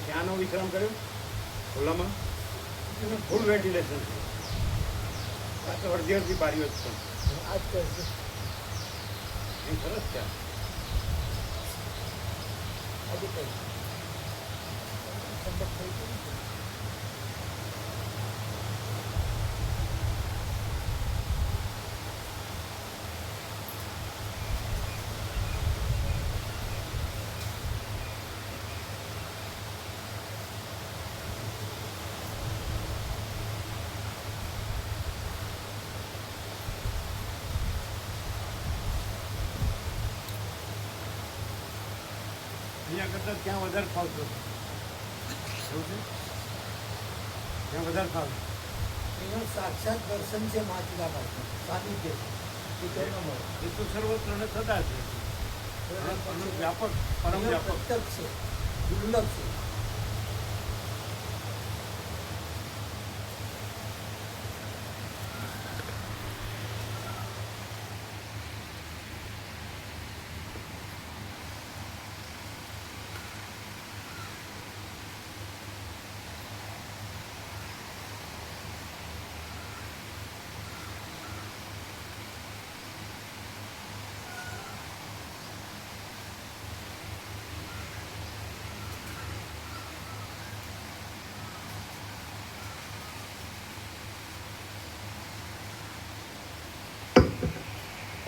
ત્યાંનો વિશ્રામ કર્યો ખુલ્લામાં ફૂલ વેન્ટિલેશન છે. આ તો અડધી અડધી બારીઓ જ છે. આ જ સરસ છે. અહીંયા કરતાં ત્યાં વધારે ફાવતો એવું છે. ત્યાં વધારે ફાવતો. એનું સાક્ષાત દર્શન છે માચીલા પાસે સાનિધ્ય છે. એ તો સર્વત્રને થતા છે. વ્યાપક પરમ વ્યાપક પ્રત્યક્ષ છે, દુર્લભ છે.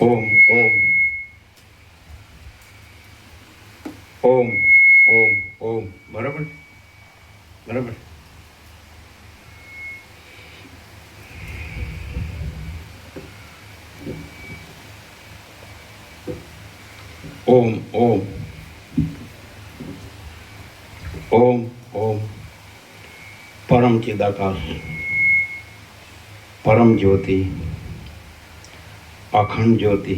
ઓમ ઓમ ઓમ ઓમ ઓમ. બરાબર બરાબર. ઓમ ઓમ ઓમ ઓમ. પરમ ચિદાકાશ, પરમ જ્યોતિ, અખંડ જ્યોતિ,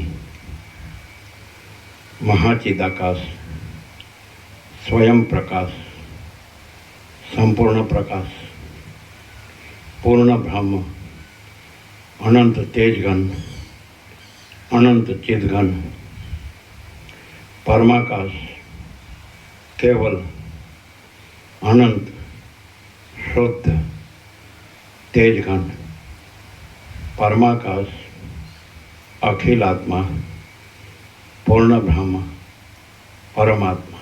મહાચિદાકાશ, સ્વયં પ્રકાશ, સંપૂર્ણ પ્રકાશ, પૂર્ણ બ્રહ્મ, અનંત તેજઘન, અનંત ચિદઘન, પરમાકાશ, કેવલ અનંત શુદ્ધ તેજઘન, પરમાકાશ, अखिलात्मा, पूर्ण ब्रह्म, परमात्मा,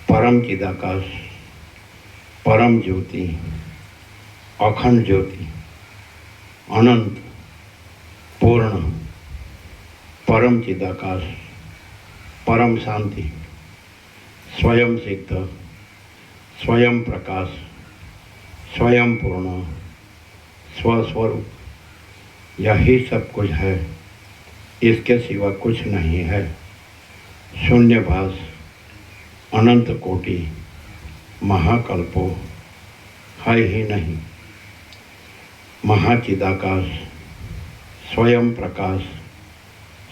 परम चिदाकाश, परम ज्योति, अखंड ज्योति, अनंत पूर्ण परम चिदाकाश, परम शांति, स्वयं सिद्ध, स्वयं प्रकाश, स्वयं पूर्ण, स्वस्वरूप, यही सब कुछ है, इसके सिवा कुछ नहीं है. शून्यभास, अनंत कोटि, महाकल्पो है ही नहीं. महाचिदाकाश, स्वयं प्रकाश,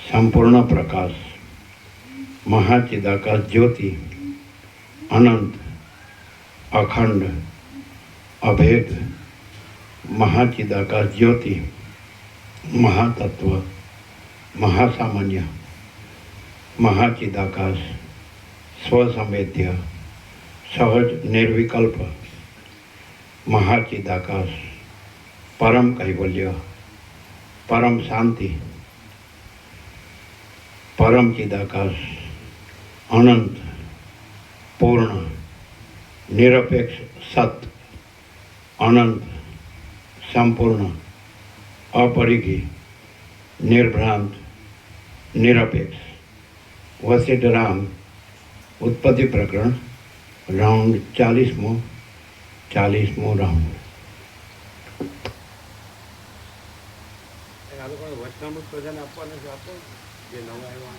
संपूर्ण प्रकाश, महाचिदाकाश ज्योति, अनंत, अखंड, अभेद, महाचिदाकाश ज्योति, महातत्व, महासामान्य, महाचिदाकाश, स्वसंवेद्य, सहज निर्विकल्प, महाचिदाकाश, परम कैवल्य, परम शांति, परम चिदाकाश, अनंत, पूर्ण, निरपेक्ष सत्य, अनंत, संपूर्ण, अपरिघी, निर्भ्रांत, निरपेक्ष. वशिष्ठ राम उत्पत्ति प्रकरण राउंड 40मो રાઉન્ડ. વચનામૃત પ્રજાને આપવાના છે આપો. જે નવા આવ્યા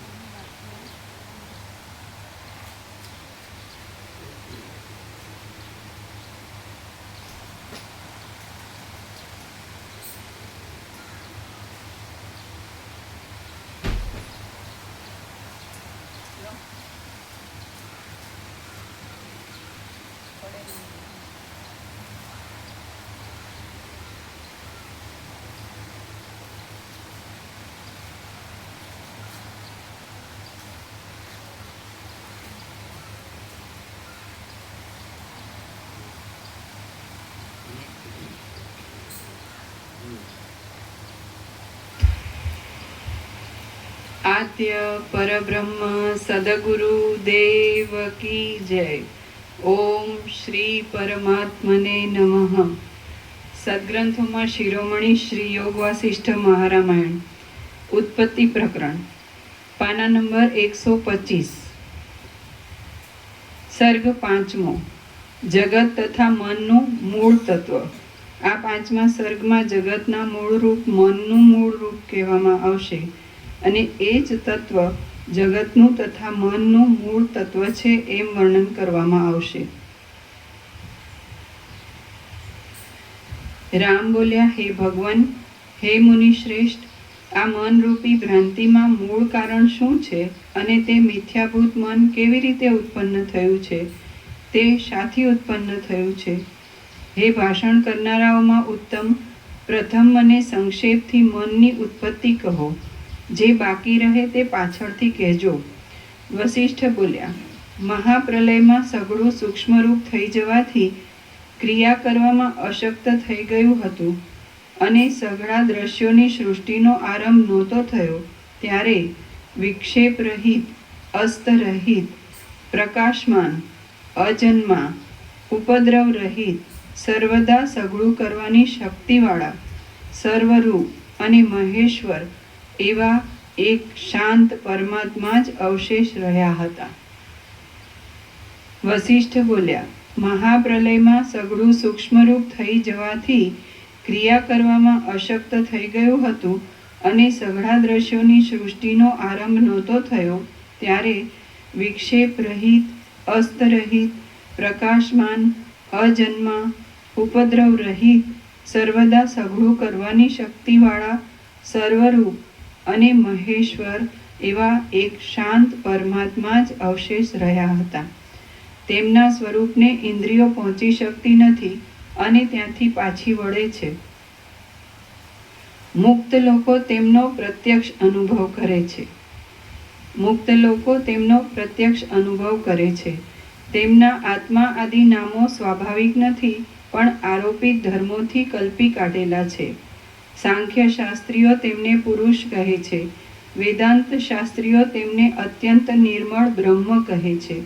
આદ્ય પરબ્રહ્મ સદગુરુ દેવ કી જય. ઓમ શ્રી પરમાત્મને નમઃ. સદગ્રંથોમાં શિરોમણી શ્રી યોગ વાસિષ્ઠ મહારામાયણ ઉત્પત્તિ પ્રકરણ પાના નંબર 125. સર્ગ 5મો. જગત તથા મનનું મૂળ તત્વ. આ 5મા સર્ગમાં જગતના મૂળ રૂપ મનનું મૂળ રૂપ કહેવામાં આવશે અને એ જ તત્વ જગતનું તથા મનનું મૂળ તત્વ છે એમ વર્ણન કરવામાં આવશે. રામ બોલ્યા, હે ભગવાન, હે મુનિ શ્રેષ્ઠ, આ મનરૂપી ભ્રાંતિમાં મૂળ કારણ શું છે અને તે મિથ્યાભૂત મન કેવી રીતે ઉત્પન્ન થયું છે, તે શાથી ઉત્પન્ન થયું છે? હે ભાષણ કરનારાઓમાં ઉત્તમ, પ્રથમ મને સંક્ષેપથી મનની ઉત્પત્તિ કહો, જે બાકી રહે તે પાછળથી કહેજો. વસિષ્ઠ બોલ્યા, મહાપ્રલયમાં સઘળું સૂક્ષ્મરૂપ થઈ જવાથી ક્રિયા કરવામાં અશક્ત થઈ ગયું હતું અને સઘળા દ્રશ્યોની સૃષ્ટિનો આરંભ નહોતો થયો, ત્યારે વિક્ષેપ રહિત, અસ્ત રહિત, પ્રકાશમાન, અજન્મા, ઉપદ્રવ રહિત, સર્વદા સઘળું કરવાની શક્તિવાળા, સર્વરૂપ અને મહેશ્વર એવા એક શાંત પરમાત્મા જ અવશેષ રહ્યા હતા. વસિષ્ઠ બોલ્યા, મહાપ્રલયમાં સઘળું સૂક્ષ્મરૂપ થઈ જવાથી ક્રિયા કરવામાં અશક્ત થઈ ગયું હતું અને સઘળા દ્રશ્યોની સૃષ્ટિનો આરંભ નહોતો થયો, ત્યારે વિક્ષેપ રહિત, અસ્ત રહિત, પ્રકાશમાન, અજન્મા, ઉપદ્રવ રહિત, સર્વદા સઘળું કરવાની શક્તિવાળા, સર્વરૂપ અને મહેશ્વર એવા એક શાંત પરમાત્મા જ અવશેષ રહ્યા હતા. તેમના સ્વરૂપને ઇન્દ્રિયો પહોંચી શકતી નથી અને ત્યાંથી પાછી વળે છે. મુક્ત લોકો તેમનો પ્રત્યક્ષ અનુભવ કરે છે. મુક્ત લોકો તેમનો પ્રત્યક્ષ અનુભવ કરે છે. તેમના આત્મા આદિ નામો સ્વાભાવિક નથી, પણ આરોપિત ધર્મોથી કલ્પી કાઢેલા છે. સાંખ્ય શાસ્ત્રીઓ તેમને પુરુષ કહે છે. વેદાંત શાસ્ત્રીઓ તેમને અત્યંત નિર્મળ બ્રહ્મ કહે છે.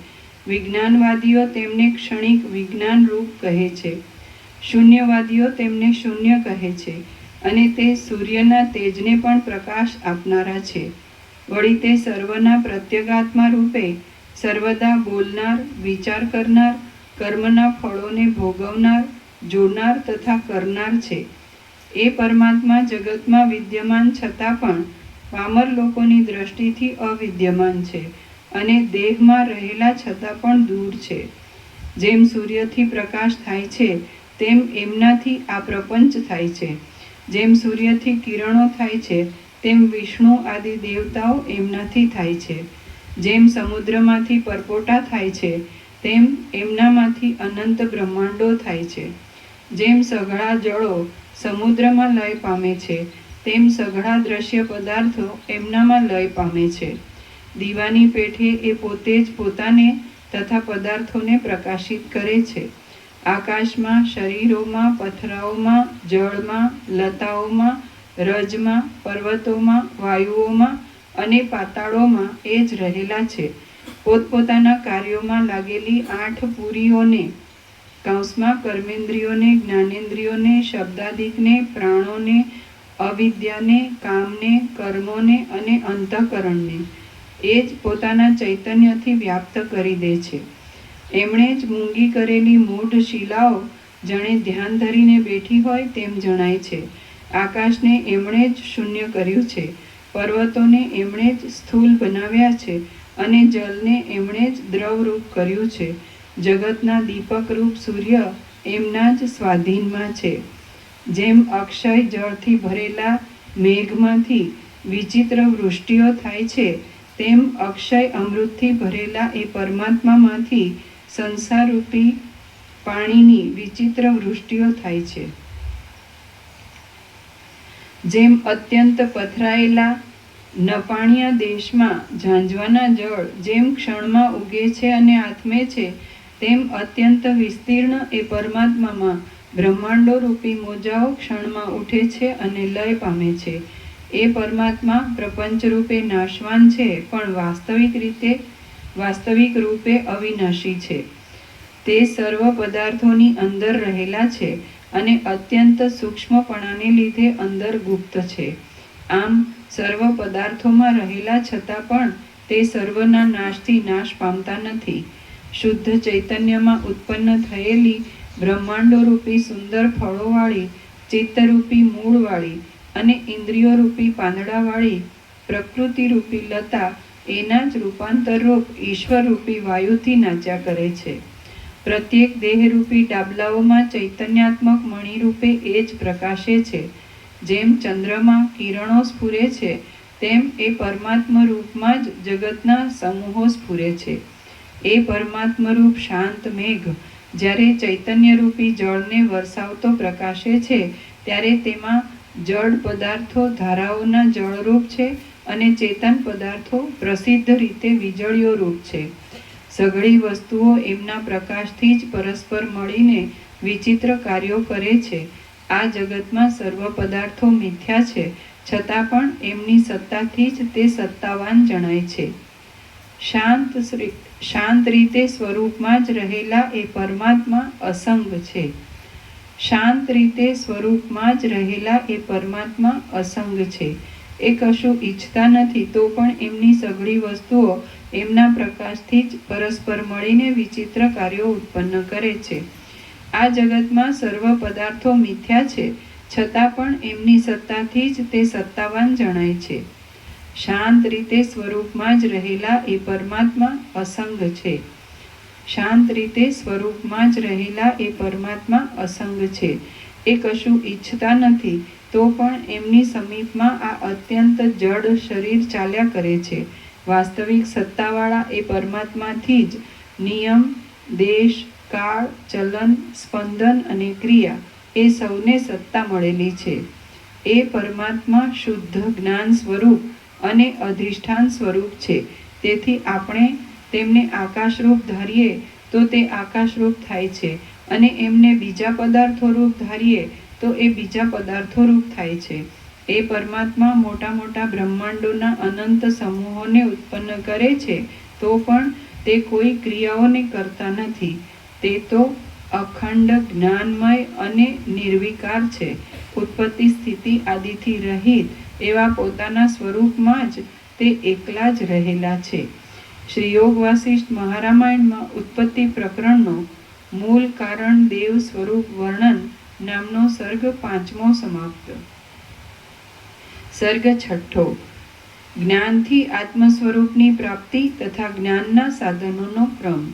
વિજ્ઞાનવાદીઓ તેમને ક્ષણિક વિજ્ઞાન રૂપ કહે છે. શૂન્યવાદીઓ તેમને શૂન્ય કહે છે અને તે સૂર્યના તેજને પણ પ્રકાશ આપનારા છે. વળી તે સર્વના પ્રત્યેગાત્મા રૂપે સર્વદા બોલનાર, વિચાર કરનાર, કર્મના ફળોને ભોગવનાર, જોનાર તથા કરનાર છે. એ પરમાત્મા જગતમાં વિદ્યમાન છતાં પણ પામર લોકોની દ્રષ્ટિથી અવિદ્યમાન છે અને દેહમાં રહેલા છતાં પણ દૂર છે. જેમ સૂર્યથી પ્રકાશ થાય છે તેમ એમનાથી આ પ્રપંચ થાય છે. જેમ સૂર્યથી કિરણો થાય છે તેમ વિષ્ણુ આદિ દેવતાઓ એમનાથી થાય છે. જેમ સમુદ્રમાંથી પરપોટા થાય છે તેમ એમનામાંથી અનંત બ્રહ્માંડો થાય છે. જેમ સઘળા જળો સમુદ્રમાં લય પામે છે તેમ સઘળા દ્રશ્ય પદાર્થો એમનામાં લય પામે છે. દીવાની પેઠે એ પોતે જ પોતાને તથા પદાર્થોને પ્રકાશિત કરે છે. આકાશમાં, શરીરોમાં, પથરાઓમાં, જળમાં, લતાઓમાં, રજમાં, પર્વતોમાં, વાયુઓમાં અને પાતાળોમાં એ જ રહેલા છે. પોતપોતાના કાર્યોમાં લાગેલી 8 પુરીઓને, કૌંસમાં કર્મેન્દ્રિયોને, જ્ઞાનેન્દ્રિયોને, શબ્દાદિકને, પ્રાણોને, અવિદ્યાને, કામને, કર્મોને અને અંતઃકરણને એ જ પોતાના ચૈતન્યથી વ્યાપ્ત કરી દે છે. એમણે જ મૂંગી કરેલી મૂઢ શિલાઓ જાણે ધ્યાન ધરીને બેઠી હોય તેમ જણાય છે. આકાશને એમણે જ શૂન્ય કર્યું છે પર્વતોને એમણે જ સ્થૂલ બનાવ્યા છે અને જલને એમણે જ દ્રવરૂપ કર્યું છે. જગતના દીપકરૂપ સૂર્ય એમના જ સ્વાધીનમાં છે. જેમ અક્ષય જળથી ભરેલા મેઘમાંથી વિચિત્ર વૃષ્ટિઓ થાય છે, તેમ અક્ષય અમૃતથી ભરેલા એ પરમાત્મામાંથી સંસારરૂપી પાણીની વિચિત્ર વૃષ્ટિઓ થાય છે. જેમ અત્યંત પથરાયેલા નપાણિયા દેશમાં ઝાંઝવાના જળ જેમ ક્ષણમાં ઉગે છે અને આથમે છે, તેમ અત્યંત વિસ્તીર્ણ એ પરમાત્મામાં બ્રહ્માંડો રૂપી મોજાઓ ક્ષણમાં ઉઠે છે અને લય પામે છે. એ પરમાત્મા પ્રપંચ રૂપે નાશવાન છે, પણ વાસ્તવિક રૂપે અવિનાશી છે. તે સર્વ પદાર્થોની અંદર રહેલા છે અને અત્યંત સૂક્ષ્મપણાને લીધે અંદર ગુપ્ત છે. આમ સર્વ પદાર્થોમાં રહેલા છતાં પણ તે સર્વના નાશથી નાશ પામતા નથી. શુદ્ધ ચૈતન્યમાં ઉત્પન્ન થયેલી બ્રહ્માંડોરૂપી સુંદર ફળોવાળી, ચિત્તરૂપી મૂળવાળી અને ઇન્દ્રિયોરૂપી પાંદડાવાળી પ્રકૃતિરૂપી લતા એના જ રૂપાંતરરૂપ ઈશ્વરરૂપી વાયુથી નાચ્યા કરે છે. પ્રત્યેક દેહરૂપી ડાબલાઓમાં ચૈતન્યાત્મક મણિરૂપે એ જ પ્રકાશે છે. જેમ ચંદ્રમાં કિરણો સ્ફુરે છે, તેમ એ પરમાત્મ રૂપમાં જ જગતના સમૂહો સ્ફુરે છે. એ પરમાત્મરૂપ શાંત મેઘ જ્યારે ચૈતન્યરૂપી જળને વરસાવતો પ્રકાશે છે, ત્યારે તેમાં જડ પદાર્થો ધારાઓના જળરૂપ છે અને ચેતન પદાર્થો પ્રસિદ્ધ રીતે વીજળીઓ રૂપ છે. સઘળી વસ્તુઓ એમના પ્રકાશથી જ પરસ્પર મળીને વિચિત્ર કાર્યો કરે છે. આ જગતમાં સર્વ પદાર્થો મિથ્યા છે, છતાં પણ એમની સત્તાથી જ તે સત્તાવાન જણાય છે. શાંત રીતે સ્વરૂપમાં જ રહેલા એ પરમાત્મા અસંગ છે. શાંત રીતે સ્વરૂપમાં જ રહેલા એ પરમાત્મા અસંગ છે. એ કશું ઈચ્છતા નથી, તો પણ એમની સઘળી વસ્તુઓ એમના પ્રકાશથી જ પરસ્પર મળીને વિચિત્ર કાર્યો ઉત્પન્ન કરે છે. આ જગતમાં સર્વ પદાર્થો મિથ્યા છે, છતાં પણ એમની સત્તાથી જ તે સત્તાવાન જણાય છે. શાંત રીતે સ્વરૂપમાં જ રહેલા એ પરમાત્મા અસંગ છે. શાંત રીતે સ્વરૂપમાં જ રહેલા એ પરમાત્મા અસંગ છે. એ કશું ઈચ્છતા નથી, તો પણ એમની સમીપમાં આ અત્યંત જડ શરીર ચાલ્યા કરે છે. વાસ્તવિક સત્તાવાળા એ પરમાત્માથી જ નિયમ, દેશ, કાળ, ચલન, સ્પંદન અને ક્રિયા એ સૌને સત્તા મળેલી છે. એ પરમાત્મા શુદ્ધ જ્ઞાન સ્વરૂપ અને અધિષ્ઠાન સ્વરૂપ છે. તેથી આપણે તેમને આકાશરૂપ ધારીએ તો તે આકાશરૂપ થાય છે, અને એમને બીજા પદાર્થો રૂપ ધારીએ તો એ બીજા પદાર્થો રૂપ થાય છે. એ પરમાત્મા મોટા મોટા બ્રહ્માંડોના અનંત સમૂહોને ઉત્પન્ન કરે છે, તો પણ તે કોઈ ક્રિયાઓને કરતા નથી. તે તો અખંડ જ્ઞાનમય અને નિર્વિકાર છે. ઉત્પત્તિ સ્થિતિ આદિથી રહિત એવા પોતાના સ્વરૂપમાં જ તે એકલા જ રહેલા છે. શ્રી યોગ વાસિષ્ઠ મહારામાયણમાં ઉત્પત્તિ પ્રકરણનો મૂળ કારણ દેવ સ્વરૂપ વર્ણન નામનો સર્ગ 5મો સમાપ્ત. સર્ગ 6. જ્ઞાનથી આત્મ સ્વરૂપની પ્રાપ્તિ તથા જ્ઞાનના સાધનોનો ક્રમ.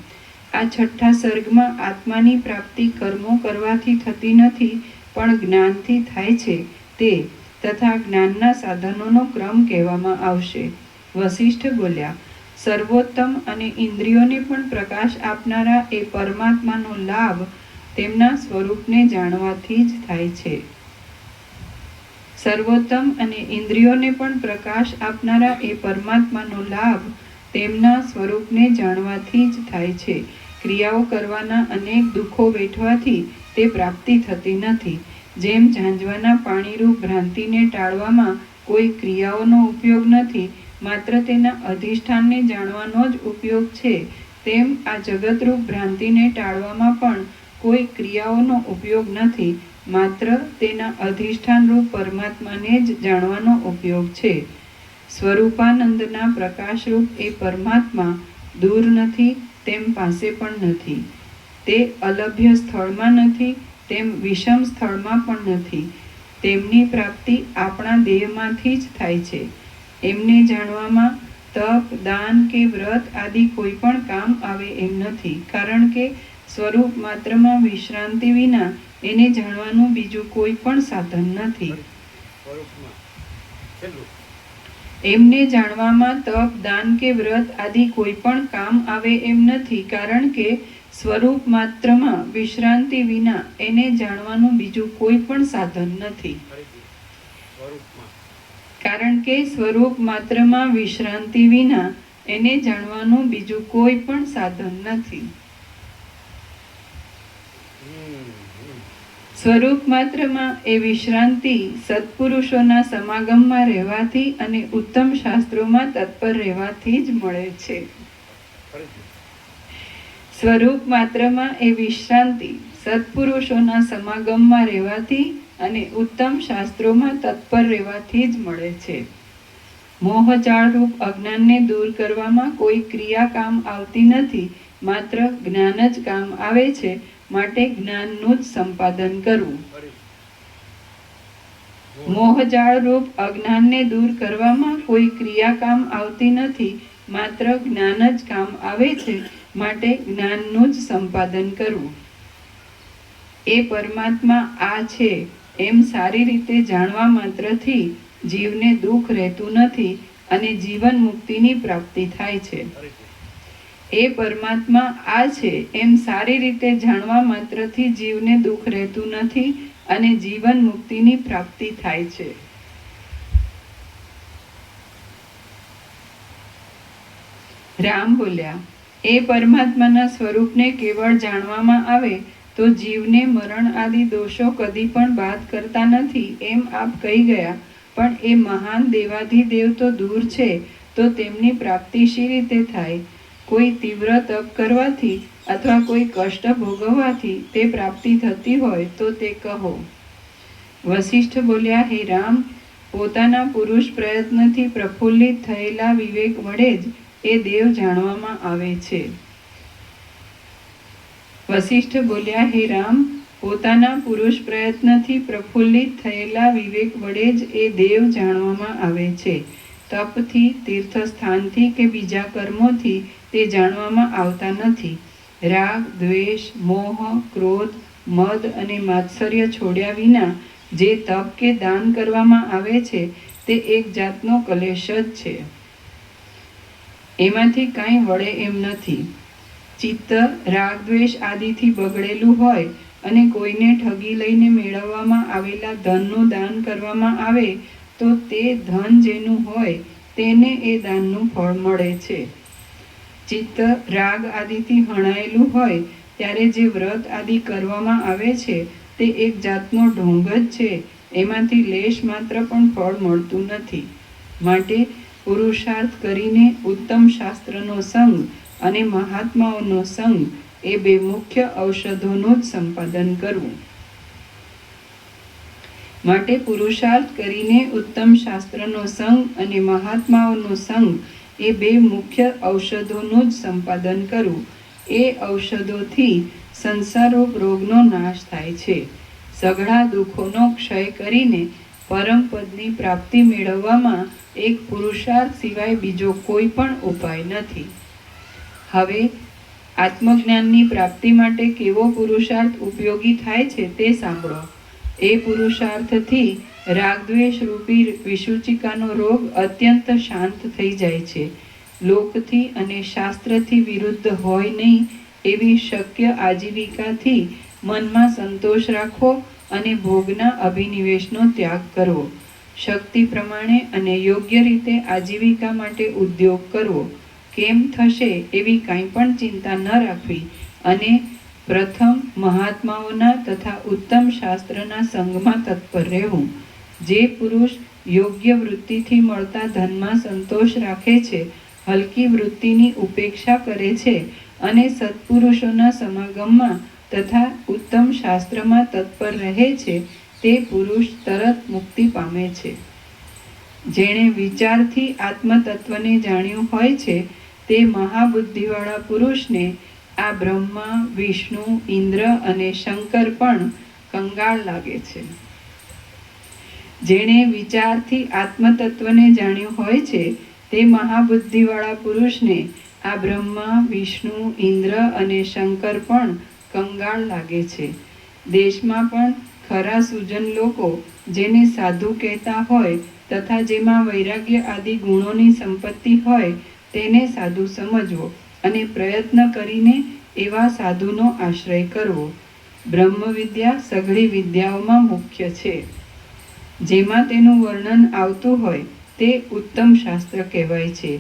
આ 6થા સર્ગમાં આત્માની પ્રાપ્તિ કર્મો કરવાથી થતી નથી, પણ જ્ઞાનથી થાય છે તે તથા જ્ઞાનના સાધનોનો ક્રમ કહેવામાં આવશે. વસિષ્ઠ બોલ્યા, સર્વોત્તમ અને ઇન્દ્રિયોને પણ પ્રકાશ આપનારા એ પરમાત્માનો લાભ તેમના સ્વરૂપને જાણવાથી જ થાય છે. સર્વોત્તમ અને ઇન્દ્રિયોને પણ પ્રકાશ આપનારા એ પરમાત્માનો લાભ તેમના સ્વરૂપને જાણવાથી જ થાય છે. ક્રિયાઓ કરવાના અનેક દુઃખો વેઠવાથી તે પ્રાપ્તિ થતી નથી. જેમ ઝાંઝવાના પાણીરૂપ ભ્રાંતિને ટાળવામાં કોઈ ક્રિયાઓનો ઉપયોગ નથી, માત્ર તેના અધિષ્ઠાનને જાણવાનો જ ઉપયોગ છે, તેમ આ જગતરૂપ ભ્રાંતિને ટાળવામાં પણ કોઈ ક્રિયાઓનો ઉપયોગ નથી, માત્ર તેના અધિષ્ઠાનરૂપ પરમાત્માને જ જાણવાનો ઉપયોગ છે. સ્વરૂપાનંદના પ્રકાશરૂપ એ પરમાત્મા દૂર નથી, તેમ પાસે પણ નથી. તે અલભ્ય સ્થળમાં નથી, તેમ વિષમ સ્થળમાં પણ નથી. તેમની પ્રાપ્તિ આપણા દેહમાંથી જ થાય છે. એમને જાણવામાં તપ, દાન કે વ્રત આદિ કોઈ પણ કામ આવે એમ નથી, કારણ કે સ્વરૂપ માત્રમાં વિશ્રાંતિ વિના એને જાણવાનું બીજું કોઈ પણ સાધન નથી. સ્વરૂપમાં છેલ્લું. એમને જાણવામાં તપ, દાન કે વ્રત આદિ કોઈ પણ કામ આવે એમ નથી, કારણ કે સ્વરૂપ માત્રમાં વિશ્રાંતિ વિના એને જાણવાનું બીજું કોઈ પણ સાધન નથી. સ્વરૂપમાં કારણ કે સ્વરૂપ માત્રમાં વિશ્રાંતિ વિના એને જાણવાનું બીજું કોઈ પણ સાધન નથી. સ્વરૂપ માત્રમાં એ વિશ્રાંતિ સત્પુરુષોના સમાગમમાં રહેવાથી અને ઉત્તમ શાસ્ત્રોમાં તત્પર રહેવાથી જ મળે છે. સ્વરૂપ માત્રમાં એ વિશ્રાંતિ સત્પુરુષોના સમાગમમાં રહેવાથી અને ઉત્તમ શાસ્ત્રોમાં તત્પર રહેવાથી જ મળે છે. મોહજાળરૂપ અજ્ઞાનને દૂર કરવામાં કોઈ ક્રિયા કામ આવતી નથી, માત્ર જ્ઞાન જ કામ આવે છે. માટે જ્ઞાનનું જ સંપાદન કરવું. મોહજાળરૂપ અજ્ઞાનને દૂર કરવામાં કોઈ ક્રિયા કામ આવતી નથી, માત્ર જ્ઞાન જ કામ આવે છે. માટે જ્ઞાનનું જ સંપાદન કરવું. એ પરમાત્મા આ છે એમ સારી રીતે જાણવા માત્રથી જીવને દુઃખ રહેતું નથી અને જીવન મુક્તિની પ્રાપ્તિ થાય છે. એ પરમાત્મા આ છે એમ સારી રીતે જાણવા માત્રથી જીવને દુઃખ રહેતું નથી અને જીવન મુક્તિની પ્રાપ્તિ થાય છે. રામ બોલ્યા, એ પરમાત્માના સ્વરૂપને કેવળ જાણવામાં આવે તો જીવને મરણ આદિ દોષો કદી પણ બાદ કરતા નથી એમ આપ કહી ગયા, પણ એ મહાન દેવાધિદેવ તો દૂર છે, તો તેમની પ્રાપ્તિ શી રીતે થાય? કોઈ તીવ્ર તપ કરવાથી અથવા કોઈ કષ્ટ ભોગવવાથી તે પ્રાપ્તિ થતી હોય તો તે કહો. વશિષ્ઠ બોલ્યા, હે રામ, પોતાના પુરુષ પ્રયત્નથી પ્રફુલ્લિત થયેલા વિવેક વડે જ એ દેવ જાણવામાં આવે છે. વશિષ્ઠ બોલ્યા, હે રામ, પોતાના પુરુષ પ્રયત્નથી પ્રફુલ્લિત થયેલા વિવેક વડે જ એ દેવ જાણવામાં આવે છે. તપથી, તીર્થસ્થાનથી કે બીજા કર્મોથી તે જાણવામાં આવતા નથી. રાગ, દ્વેષ, મોહ, ક્રોધ, મદ અને માત્સર્ય છોડ્યા વિના જે તપ કે દાન કરવામાં આવે છે તે એક જાતનો કલેશ જ છે. એમાંથી કાંઈ વળે એમ નથી. ચિત્ત રાગ, દ્વેષ આદિથી બગડેલું હોય અને કોઈને ઠગી લઈને મેળવવામાં આવેલા ધનનું દાન કરવામાં આવે તો તે ધન જેનું હોય તેને એ દાનનું ફળ મળે છે. ચિત્ત રાગ આદિથી હણાયેલું હોય ત્યારે જે વ્રત આદિ કરવામાં આવે છે તે એક જાતનો ઢોંગ જ છે, એમાંથી લેશ માત્ર પણ ફળ મળતું નથી. માટે પુરુષાર્થ કરીને ઉત્તમ શાસ્ત્રનો સંગ અને મહાત્માઓનો સંગ એ બે મુખ્ય ઔષધોનું જ સંપાદન કરવું. માટે પુરુષાર્થ કરીને ઉત્તમ શાસ્ત્રનો સંગ અને મહાત્માઓનો સંગ એ બે મુખ્ય ઔષધોનું જ સંપાદન કરવું. એ ઔષધોથી સંસારરૂપ રોગનો નાશ થાય છે. સઘળા દુઃખોનો ક્ષય કરીને પરમપદની પ્રાપ્તિ મેળવવામાં એક પુરુષાર્થ સિવાય બીજો કોઈ પણ ઉપાય નથી. હવે આત્મજ્ઞાનની પ્રાપ્તિ માટે કેવો પુરુષાર્થ ઉપયોગી થાય છે તે સાંભળો. એ પુરુષાર્થથી રાગદ્વેષ રૂપી વિસૂચિકાનો રોગ અત્યંત શાંત થઈ જાય છે. લોકથી અને શાસ્ત્રથી વિરુદ્ધ હોય નહીં એવી શક્ય આજીવિકાથી મનમાં સંતોષ રાખવો અને ભોગના અભિનિવેશનો ત્યાગ કરવો. શક્તિ પ્રમાણે અને યોગ્ય રીતે આજીવિકા માટે ઉદ્યોગ કરવો. કેમ થશે એવી કાંઈ પણ ચિંતા ન રાખવી અને પ્રથમ મહાત્માઓના તથા ઉત્તમ શાસ્ત્રના સંગમાં તત્પર રહેવું. જે પુરુષ યોગ્ય વૃત્તિથી મળતા ધનમાં સંતોષ રાખે છે, હલકી વૃત્તિની ઉપેક્ષા કરે છે અને સત્પુરુષોના સમાગમમાં તથા ઉત્તમ શાસ્ત્રમાં તત્પર રહે છે, તે પુરુષ તરત મુક્તિ પામે છે. જેણે વિચારથી આત્મતત્વને જાણ્યું હોય છે તે મહાબુદ્ધિવાળા પુરુષને આ બ્રહ્મા, વિષ્ણુ, ઇન્દ્ર અને શંકર પણ કંગાળ લાગે છે. જેણે વિચારથી આત્મતત્વને જાણ્યું હોય છે તે મહાબુદ્ધિવાળા પુરુષને આ બ્રહ્મા, વિષ્ણુ, ઇન્દ્ર અને શંકર પણ કંગાળ લાગે છે. દેશમાં પણ ખરા સુજન લોકો જેને સાધુ કહેતા હોય તથા જેમાં વૈરાગ્ય આદિ ગુણોની સંપત્તિ હોય તેને સાધુ સમજવો અને પ્રયત્ન કરીને એવા સાધુનો આશ્રય કરવો. બ્રહ્મ વિદ્યા સઘળી વિદ્યાઓમાં મુખ્ય છે. જેમાં તેનું વર્ણન આવતું હોય તે ઉત્તમ શાસ્ત્ર કહેવાય છે.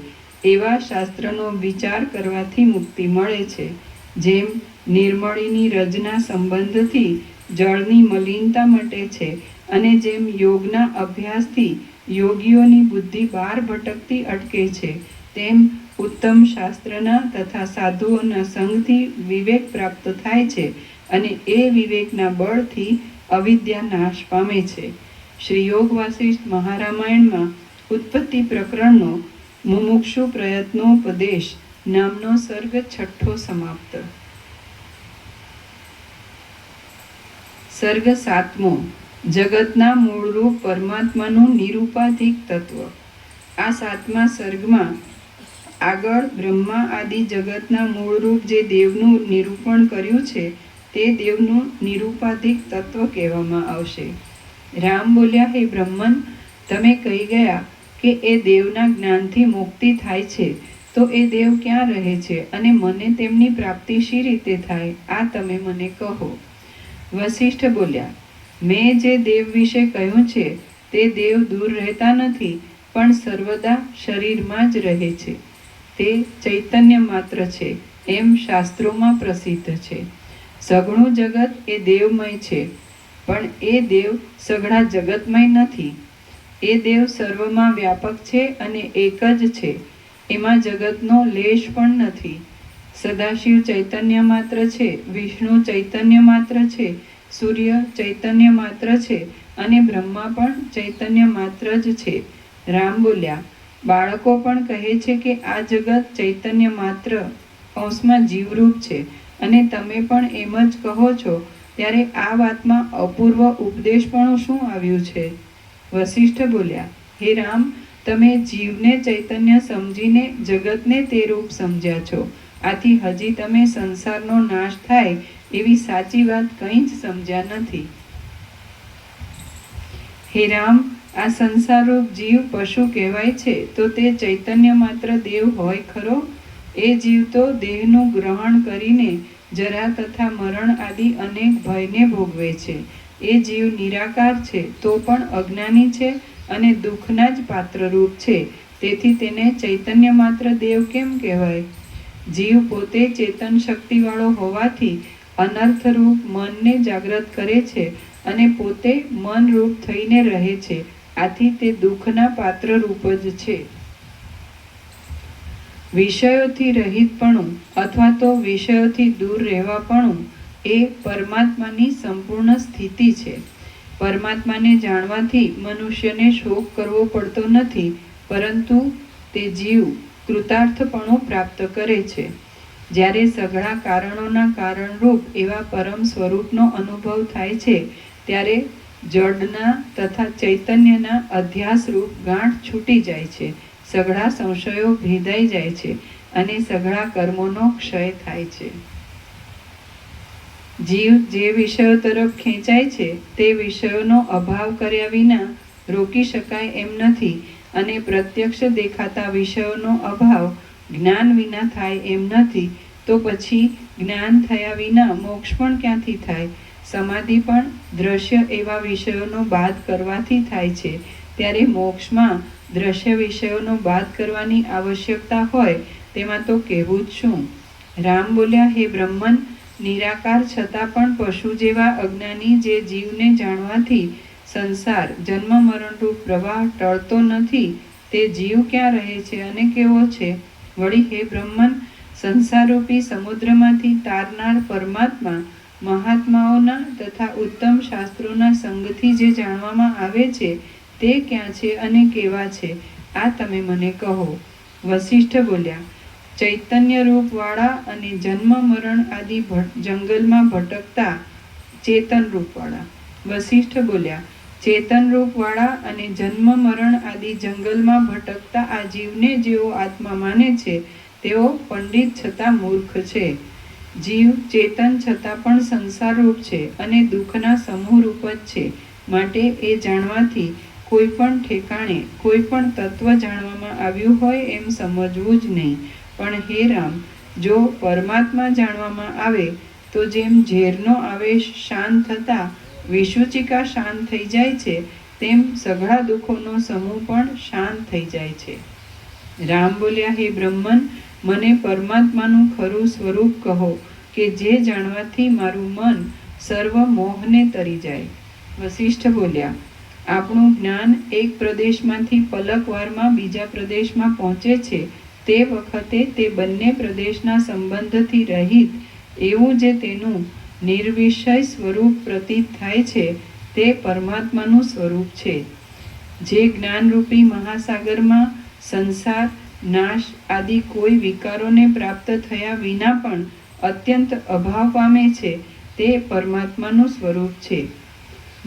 એવા શાસ્ત્રનો વિચાર કરવાથી મુક્તિ મળે છે. જેમ નિર્મળીની રજના સંબંધથી જળની મલિનતા મટે છે અને જેમ યોગના અભ્યાસથી યોગીઓની બુદ્ધિ બહાર ભટકતી અટકે છે, તેમ ઉત્તમ શાસ્ત્રના તથા સાધુઓના સંગથી વિવેક પ્રાપ્ત થાય છે અને એ વિવેકના બળથી અવિદ્યા નાશ પામે છે. શ્રી યોગ વાસિષ્ઠ મહારામાયણમાં ઉત્પત્તિ પ્રકરણનો મુમુક્ષુ પ્રયત્નોપદેશ નામનો સર્ગ 6 સમાપ્ત. સર્ગ 7. જગતના મૂળરૂપ પરમાત્માનું નિરૂપાધિક તત્વ. આ 7મા સર્ગમાં આગળ બ્રહ્મા આદિ જગતના મૂળરૂપ જે દેવનું નિરૂપણ કર્યું છે તે દેવનું નિરૂપાધિક તત્વ કહેવામાં આવશે. રામ બોલ્યા, હે બ્રહ્મન, તમે કહી ગયા કે એ દેવના જ્ઞાનથી મુક્તિ થાય છે, તો એ દેવ ક્યાં રહે છે અને મને તેમની પ્રાપ્તિ શી રીતે થાય, આ તમે મને કહો. વસિષ્ઠ બોલ્યા, મેં જે દેવ વિશે કહ્યું છે તે દેવ દૂર રહેતા નથી, પણ સર્વદા શરીરમાં જ રહે છે. તે ચૈતન્ય માત્ર છે એમ શાસ્ત્રોમાં પ્રસિદ્ધ છે. સઘળું જગત એ દેવમય છે, પણ એ દેવ સઘળા જગતમય નથી. એ દેવ સર્વમાં વ્યાપક છે અને એક જ છે. એમાં જગતનો લેશ પણ નથી. સદાશિવ ચૈતન્ય માત્ર છે, વિષ્ણુ ચૈતન્ય માત્ર છે, સૂર્ય ચૈતન્ય માત્ર છે અને બ્રહ્મા પણ ચૈતન્ય માત્ર જ છે. રામ બોલ્યા, બાળકો પણ કહે છે કે આ જગત ચૈતન્ય માત્ર અંશમાં જીવરૂપ છે અને તમે પણ એમ જ કહો છો, ત્યારે આ વાતમાં અપૂર્વ ઉપદેશ પણ શું આવ્યું છે? વસિષ્ઠ બોલ્યા, હે રામ, તમે જીવને ચૈતન્ય સમજીને જગતને તે રૂપ સમજ્યા છો. આથી હજી તમે સંસારનો નાશ થાય એવી સાચી વાત કંઈ જ સમજ્યા નથી. હે રામ, આ સંસારરૂપ જીવ પશુ કહેવાય છે, તો તે ચૈતન્ય માત્ર દેવ હોય ખરો? એ જીવ તો દેહનું ગ્રહણ કરીને જરા તથા મરણ આદિ અનેક ભયને ભોગવે છે. એ જીવ નિરાકાર છે તો પણ અજ્ઞાની છે અને દુઃખના જ પાત્રરૂપ છે. તેથી તેને ચૈતન્ય માત્ર દેવ કેમ કહેવાય? જીવ પોતે ચેતન શક્તિવાળો હોવાથી અનર્થરૂપ મનને જાગૃત કરે છે અને પોતે મનરૂપ થઈને રહે છે. આથી તે દુઃખના પાત્રરૂપ જ છે. વિષયોથી રહિતપણું અથવા તો વિષયોથી દૂર રહેવાપણું એ પરમાત્માની સંપૂર્ણ સ્થિતિ છે. પરમાત્માને જાણવાથી મનુષ્યને શોક કરવો પડતો નથી, પરંતુ તે જીવ કૃતાર્થપણું પ્રાપ્ત કરે છે. જ્યારે સઘળા કારણોના કારણરૂપ એવા પરમ સ્વરૂપનો અનુભવ થાય છે, ત્યારે જડના તથા ચૈતન્યના અધ્યાસરૂપ ગાંઠ છૂટી જાય છે. સઘળા સંશયો ભેદાઈ જાય છે અને સઘળા કર્મોનો ક્ષય થાય છે. જીવ જે વિષયો તરફ ખેંચાય છે તે વિષયોનો અભાવ કર્યા વિના રોકી શકાય એમ નથી અને પ્રત્યક્ષ દેખાતા વિષયોનો અભાવ જ્ઞાન વિના થાય એમ નથી. તો પછી જ્ઞાન થયા વિના મોક્ષ પણ ક્યાંથી થાય? સમાધિ પણ દ્રશ્ય એવા વિષયોનો બાદ કરવાથી થાય છે. ત્યારે મોક્ષમાં દ્રશ્ય વિષયોનો બાદ કરવાની આવશ્યકતા હોય તેમાં તો કહેવું જ શું? રામ બોલ્યા, હે બ્રહ્મન, નિરાકાર છતાં પણ પશુ જેવા અજ્ઞાની જે જીવને જાણવાથી સંસાર જન્મ મરણરૂપ પ્રવાહ ટળતો નથી, તે જીવ ક્યાં રહે છે અને કેવો છે? વળી હે બ્રહ્મન, સંસારરૂપી સમુદ્રમાંથી તારનાર પરમાત્મા મહાત્માઓના તથા ઉત્તમ શાસ્ત્રોના સંગથી જે જાણવામાં આવે છે તે ક્યાં છે અને કેવા છે? આ તમે મને કહો. વસિષ્ઠ બોલ્યા, ચૈતન્ય રૂપવાળા અને જન્મ મરણ આદિ જંગલમાં ભટકતા ચેતન રૂપવાળા. વસિષ્ઠ બોલ્યા, ચેતનરૂપવાળા અને જન્મ મરણ આદિ જંગલમાં ભટકતા આ જીવને જેઓ આત્મા માને છે તેઓ પંડિત છતાં મૂર્ખ છે. જીવ ચેતન છતાં પણ સંસારરૂપ છે અને દુઃખના સમૂહરૂપ જ છે. માટે એ જાણવાથી કોઈ પણ ઠેકાણે કોઈ પણ તત્વ જાણવામાં આવ્યું હોય એમ સમજવું જ નહીં. પણ હે રામ, જો પરમાત્મા જાણવામાં આવે તો જેમ ઝેરનો આવેશ શાંત થતાં વિસૂચિકા શાંત થઈ જાય છે તેમ સઘળા દુઃખોનો સમૂહ પણ શાંત થઈ જાય છે. રામ બોલ્યા, હે બ્રહ્મન, મને પરમાત્માનું ખરું સ્વરૂપ કહો કે જે જાણવાથી મારું મન સર્વ મોહને તરી જાય. વસિષ્ઠ બોલ્યા, આપણું જ્ઞાન એક પ્રદેશમાંથી પલકવારમાં બીજા પ્રદેશમાં પહોંચે છે તે વખતે તે બંને પ્રદેશના સંબંધથી રહિત એવું જે તેનું નિર્વિષય સ્વરૂપ પ્રતીત થાય છે તે પરમાત્માનું સ્વરૂપ છે. જે જ્ઞાનરૂપી મહાસાગરમાં સંસાર, નાશ આદિ કોઈ વિકારોને પ્રાપ્ત થયા વિના પણ અત્યંત અભાવ પામે છે તે પરમાત્માનું સ્વરૂપ છે.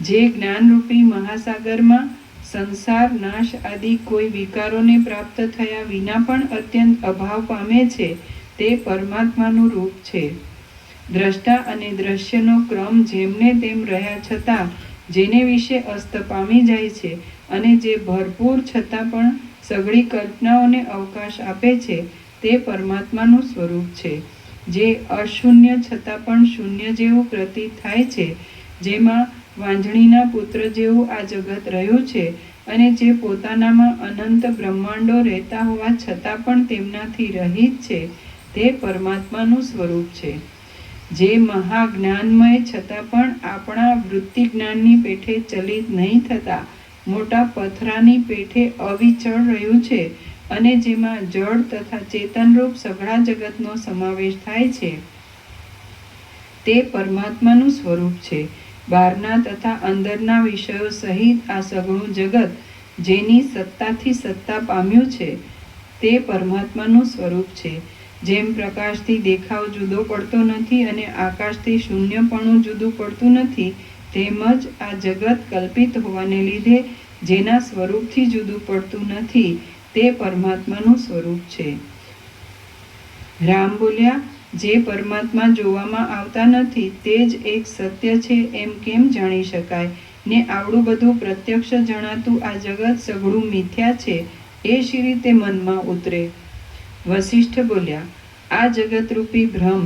જે જ્ઞાનરૂપી મહાસાગરમાં સંસાર, નાશ આદિ કોઈ વિકારોને પ્રાપ્ત થયા વિના પણ અત્યંત અભાવ પામે છે તે પરમાત્માનું રૂપ છે. દ્રષ્ટા અને દ્રશ્યનો ક્રમ જેમને તેમ રહ્યા છતાં જેને વિશે અસ્ત પામી જાય છે અને જે ભરપૂર છતાં પણ સઘળી કલ્પનાઓને અવકાશ આપે છે તે પરમાત્માનું સ્વરૂપ છે. જે અશૂન્ય છતાં પણ શૂન્ય જેવું પ્રતીત થાય છે, જેમાં વાંજણીના પુત્ર જેવું આ જગત રહ્યું છે અને જે પોતાનામાં અનંત બ્રહ્માંડો રહેતા હોવા છતાં પણ તેમનાથી રહિત છે તે પરમાત્માનું સ્વરૂપ છે. જે મહાજ્ઞાનમય છતાં પણ આપણા વૃત્તિ જ્ઞાનની પેઠે ચલિત નહીં થતા મોટા પથરાની પેઠે અવિચળ રહ્યું છે અને જેમાં જળ તથા ચેતનરૂપ સઘળા જગતનો સમાવેશ થાય છે તે પરમાત્માનું સ્વરૂપ છે. બહારના તથા અંદરના વિષયો સહિત આ સઘળું જગત જેની સત્તાથી સત્તા પામ્યું છે તે પરમાત્માનું સ્વરૂપ છે. જેમ પ્રકાશથી દેખાવ જુદો પડતો નથી અને આકાશથી શૂન્યપણું જુદું પડતું નથી, તેમજ આ જગત કલ્પિત હોવાને લીધે જેના સ્વરૂપથી જુદું પડતું નથી તે પરમાત્માનું સ્વરૂપ છે. રામ બોલ્યા, જે પરમાત્મા જોવામાં આવતા નથી તે જ એક સત્ય છે એમ કેમ જાણી શકાય? ને આવડું બધું પ્રત્યક્ષ જણાતું આ જગત સઘળું મિથ્યા છે એ શી રીતે મનમાં ઉતરે? વસિષ્ઠ બોલ્યા, આ જગતરૂપી ભ્રમ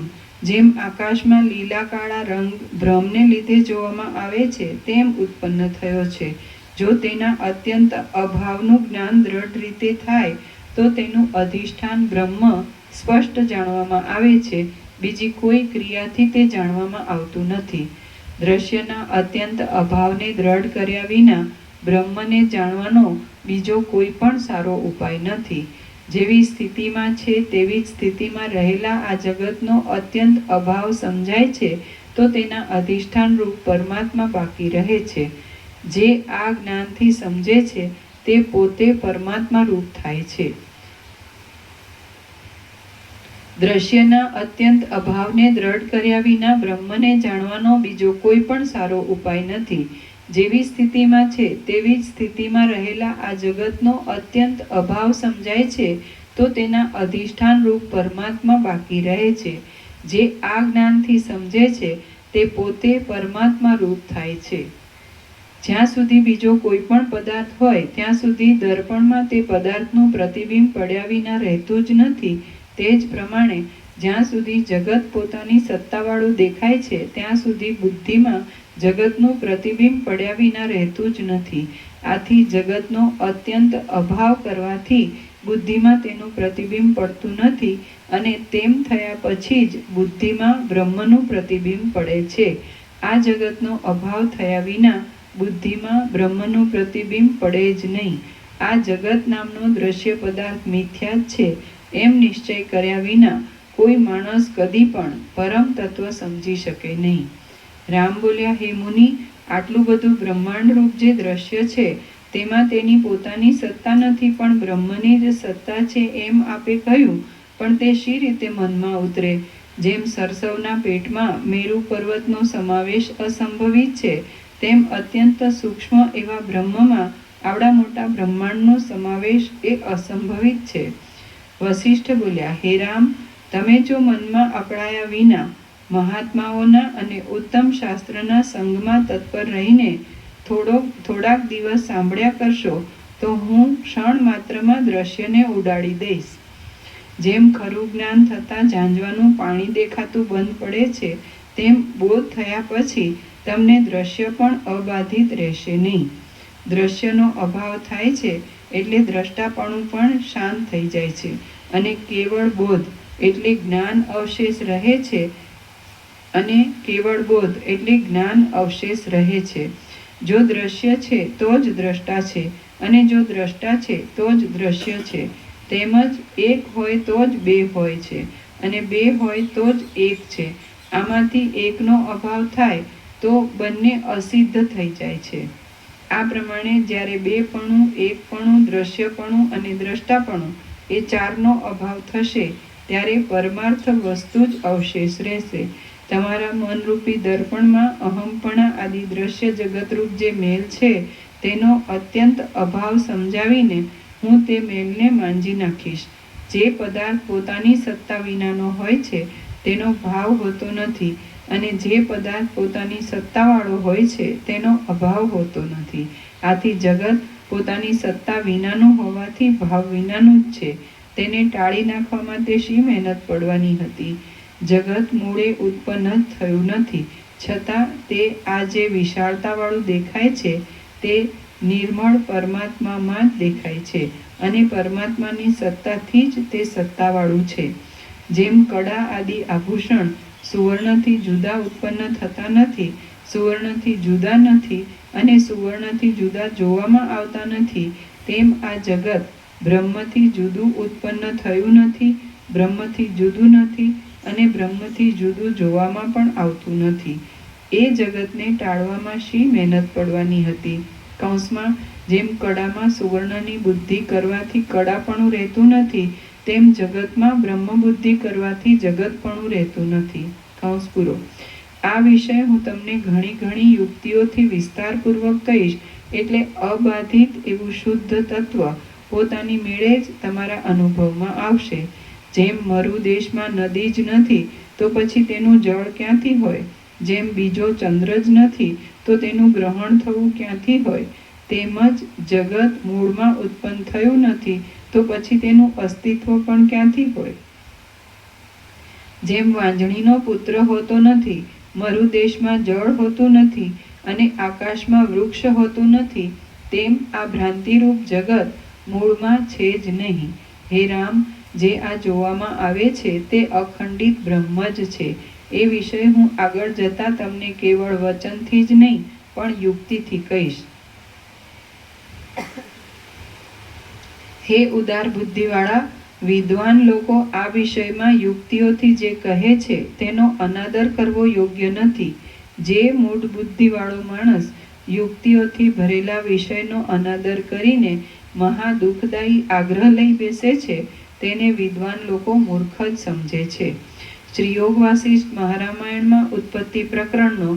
જેમ આકાશમાં લીલા કાળા રંગ ભ્રમને લીધે જોવામાં આવે છે તેમ ઉત્પન્ન થયો છે. જો તેના અત્યંત અભાવનું જ્ઞાન દ્રઢ રીતે થાય તો તેનું અધિષ્ઠાન બ્રહ્મ સ્પષ્ટ જાણવામાં આવે છે. બીજી કોઈ ક્રિયાથી તે જાણવામાં આવતું નથી. દ્રશ્યના અત્યંત અભાવને દ્રઢ કર્યા વિના બ્રહ્મને જાણવાનો બીજો કોઈ પણ સારો ઉપાય નથી. જેવી સ્થિતિમાં છે તેવી જ સ્થિતિમાં રહેલા આ જગતનો અત્યંત અભાવ સમજાય છે તો તેના અધિષ્ઠાન રૂપ પરમાત્મા બાકી રહે છે. જે આ જ્ઞાનથી સમજે છે તે પોતે પરમાત્મા રૂપ થાય છે. દ્રશ્યના અત્યંત અભાવને દ્રઢ કર્યા વિના બ્રહ્મને જાણવાનો બીજો કોઈ પણ સારો ઉપાય નથી. જેવી સ્થિતિમાં છે તેવી જ સ્થિતિમાં રહેલા આ જગતનો અત્યંત અભાવ સમજાય છે તો તેના અધિષ્ઠાન રૂપ પરમાત્મા બાકી રહે છે. જે આ જ્ઞાનથી સમજે છે તે પોતે પરમાત્મા રૂપ થાય છે. જ્યાં સુધી બીજો કોઈ પણ પદાર્થ હોય ત્યાં સુધી દર્પણમાં તે પદાર્થનું પ્રતિબિંબ પડ્યા વિના રહેતું જ નથી. તે જ પ્રમાણે જ્યાં સુધી જગત પોતાની સત્તાવાળું દેખાય છે ત્યાં સુધી બુદ્ધિમાં જગતનું પ્રતિબિંબ પડ્યા વિના રહેતું જ નથી. આથી જગતનો અત્યંત અભાવ કરવાથી બુદ્ધિમાં તેનું પ્રતિબિંબ પડતું નથી અને તેમ થયા પછી જ બુદ્ધિમાં બ્રહ્મનું પ્રતિબિંબ પડે છે. આ જગતનો અભાવ થયા વિના બુદ્ધિમાં બ્રહ્મનું પ્રતિબિંબ પડે જ નહીં. આ જગત નામનો દ્રશ્ય પદાર્થ મિથ્યા જ છે એમ નિશ્ચય કર્યા વિના કોઈ માણસ કદી પણ પરમ તત્વ સમજી શકે નહીં. રામ બોલ્યા, હે મુનિ, આટલું બધું બ્રહ્માંડ રૂપ જે દ્રશ્ય છે તેમાં તેની પોતાની સત્તા નથી પણ બ્રહ્મની જ સત્તા છે એમ આપે કહ્યું, પણ તે શી રીતે મનમાં ઉતરે? જેમ સરસવના પેટમાં મેરુ પર્વતનો સમાવેશ અસંભવિત છે તેમ અત્યંત સૂક્ષ્મ એવા બ્રહ્મમાં આવડા મોટા બ્રહ્માંડનો સમાવેશ એ અસંભવિત છે. વશિષ્ઠ બોલ્યા, હે રામ, તમે જો મનમાં અકળાયા વિના મહાત્માઓના અને ઉત્તમ શાસ્ત્રના સંગમાં તત્પર રહીને થોડાક દિવસ સાંભળ્યા કરશો તો હું ક્ષણ માત્રમાં દ્રશ્યને ઉડાડી દઈશ. જેમ ખરું જ્ઞાન થતાં ઝાંઝવાનું પાણી દેખાતું બંધ પડે છે, તેમ બોધ થયા પછી તમને દ્રશ્ય પણ અબાધિત રહેશે નહીં. દ્રશ્યનો અભાવ થાય છે એટલે દ્રષ્ટાપણું પણ શાંત થઈ જાય છે અને કેવળ બોધ એટલે જ્ઞાન અવશેષ રહે છે જો દ્રશ્ય છે તો જ દ્રષ્ટા છે, અને જો દ્રષ્ટા છે તો જ દ્રશ્ય છે. તેમજ એક હોય તો જ બે હોય છે, અને બે હોય તો જ એક છે. આમાંથી એકનો અભાવ થાય તો બંને અસિદ્ધ થઈ જાય છે. આ પ્રમાણે જ્યારે બેપણું, એકપણું, દ્રશ્યપણું અને દ્રષ્ટાપણું એ ચારનો અભાવ થશે ત્યારે પરમાર્થ વસ્તુ જ અવશેષ રહેશે. તમારા મનરૂપી દર્પણમાં અહંપણા આદિ દ્રશ્ય જગતરૂપ જે મેલ છે તેનો અત્યંત અભાવ સમજાવીને હું તે મેલને માંજી નાખીશ. જે પદાર્થ પોતાની સત્તા વિનાનો હોય છે તેનો ભાવ હોતો નથી, અને જે પદાર્થ પોતાની સત્તાવાળો હોય છે તેનો અભાવ હોતો નથી. આથી જગત પોતાની સત્તા વિનાનું હોવાથી ભાવ વિનાનું જ છે. તેને ટાળી નાખવા માટે શી મહેનત પડવાની હતી? જગત મૂળે ઉત્પન્ન જ થયું નથી, છતાં તે આ જે વિશાળતાવાળું દેખાય છે તે નિર્મળ પરમાત્મામાં જ દેખાય છે, અને પરમાત્માની સત્તાથી જ તે સત્તાવાળું છે. જેમ કડા આદિ આભૂષણ સુવર્ણથી જુદા ઉત્પન્ન થતા નથી, સુવર્ણથી જુદા નથી અને સુવર્ણથી જુદા જોવામાં આવતા નથી, તેમ આ જગત બ્રહ્મથી જુદું ઉત્પન્ન થયું નથી, બ્રહ્મથી જુદું નથી અને બ્રહ્મથી જુદું જોવામાં પણ આવતું નથી. એ જગતને ટાળવામાં શી મહેનત પડવાની હતી? કૌંસમાં જેમ કડામાં સુવર્ણની બુદ્ધિ કરવાથી કડાપણું રહેતું નથી, તેમ જગતમાં બ્રહ્મબુદ્ધિ કરવાથી જગતપણું રહેતું નથી. કૌંસ પૂરો. આ વિષય હું તમને ઘણી યુક્તિઓથી વિસ્તારપૂર્વક કહીશ, એટલે અબાધિત એવું શુદ્ધ તત્વ પોતાની મેળે જ તમારા અનુભવમાં આવશે. જેમ મરુ દેશમાં નદી જ નથી તો પછી તેનું જળ ક્યાંથી હોય? જેમ બીજો ચંદ્ર જ નથી તો તેનું ગ્રહણ થવું ક્યાંથી હોય? તેમજ જગત મૂળમાં ઉત્પન્ન થયું નથી તો પછી તેનું અસ્તિત્વ પણ ક્યાંથી હોય? જેમ વાંજણીનો પુત્ર હોતો નથી, મરુ દેશમાં જળ હોતું નથી અને આકાશમાં વૃક્ષ હોતું નથી, તેમ આ ભ્રાંતિરૂપ જગત મૂળમાં છે જ નહીં. હે રામ, જે આ જોવામાં આવે છે તે અખંડિત બ્રહ્મ જ છે. એ વિષય હું આગળ જતા તમને કેવળ વચનથી જ નહીં પણ યુક્તિથી કહીશ. હે ઉદાર બુદ્ધિવાળા, વિદ્વાન લોકો આ વિષયમાં યુક્તિઓથી જે કહે છે તેનો અનાદર કરવો યોગ્ય નથી. જે મૂઢ બુદ્ધિવાળો માણસ યુક્તિઓથી ભરેલા વિષયનો અનાદર કરીને મહા દુઃખદાયી આગ્રહ લઈ બેસે છે તેને વિદ્વાન લોકો મૂર્ખ જ સમજે છે. શ્રી યોગ વાસિષ્ઠ મહારામાયણમાં ઉત્પત્તિ પ્રકરણનો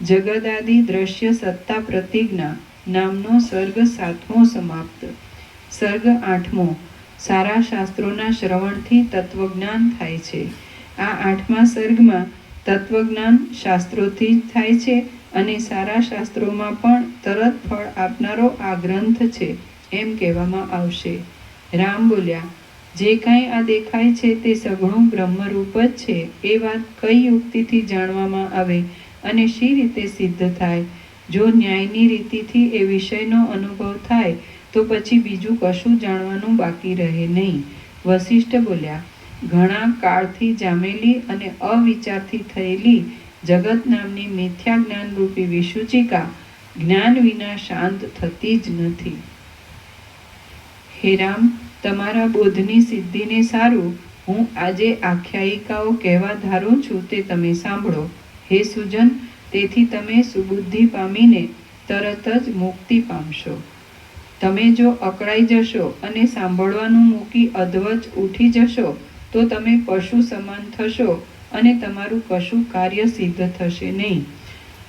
જગદાદિ દ્રશ્ય સત્તા પ્રતિજ્ઞા નામનો સર્ગ 7મો સમાપ્ત. સર્ગ 8મો. સારા શાસ્ત્રોના શ્રવણથી તત્વજ્ઞાન થાય છે. આ 8મા સર્ગમાં તત્વજ્ઞાન શાસ્ત્રોથી જ થાય છે અને સારા શાસ્ત્રોમાં પણ તરત ફળ આપનારો આ ગ્રંથ છે એમ કહેવામાં આવશે. રામ બોલ્યા, જે કાંઈ આ દેખાય છે તે સઘળું બ્રહ્મરૂપ જ છે. એ વાત કઈ યુક્તિથી જાણવામાં આવે અને શી રીતે સિદ્ધ થાય? જો ન્યાયની રીતિથી એ વિષયનો અનુભવ થાય તો પછી બીજું કશું જાણવાનું બાકી રહે નહીં. વશિષ્ઠ બોલ્યા, ઘણા કાળથી જામેલી અને અવિચારથી થયેલી જગત નામની મિથ્યા જ્ઞાનરૂપી વિસૂચિકા જ્ઞાન વિના શાંત થતી જ નથી. હે રામ, તમારા બોધની સિદ્ધિને સારું હું આજે આખ્યાયિકાઓ કહેવા ધારું છું તે તમે સાંભળો. હે સુજન, તેથી તમે સુબુદ્ધિ પામીને તરત જ મુક્તિ પામશો. તમે જો અકળાઈ જશો અને સાંભળવાનું મૂકી અધવચ ઉઠી જશો તો તમે પશુ સમાન થશો અને તમારું કશું કાર્ય સિદ્ધ થશે નહીં.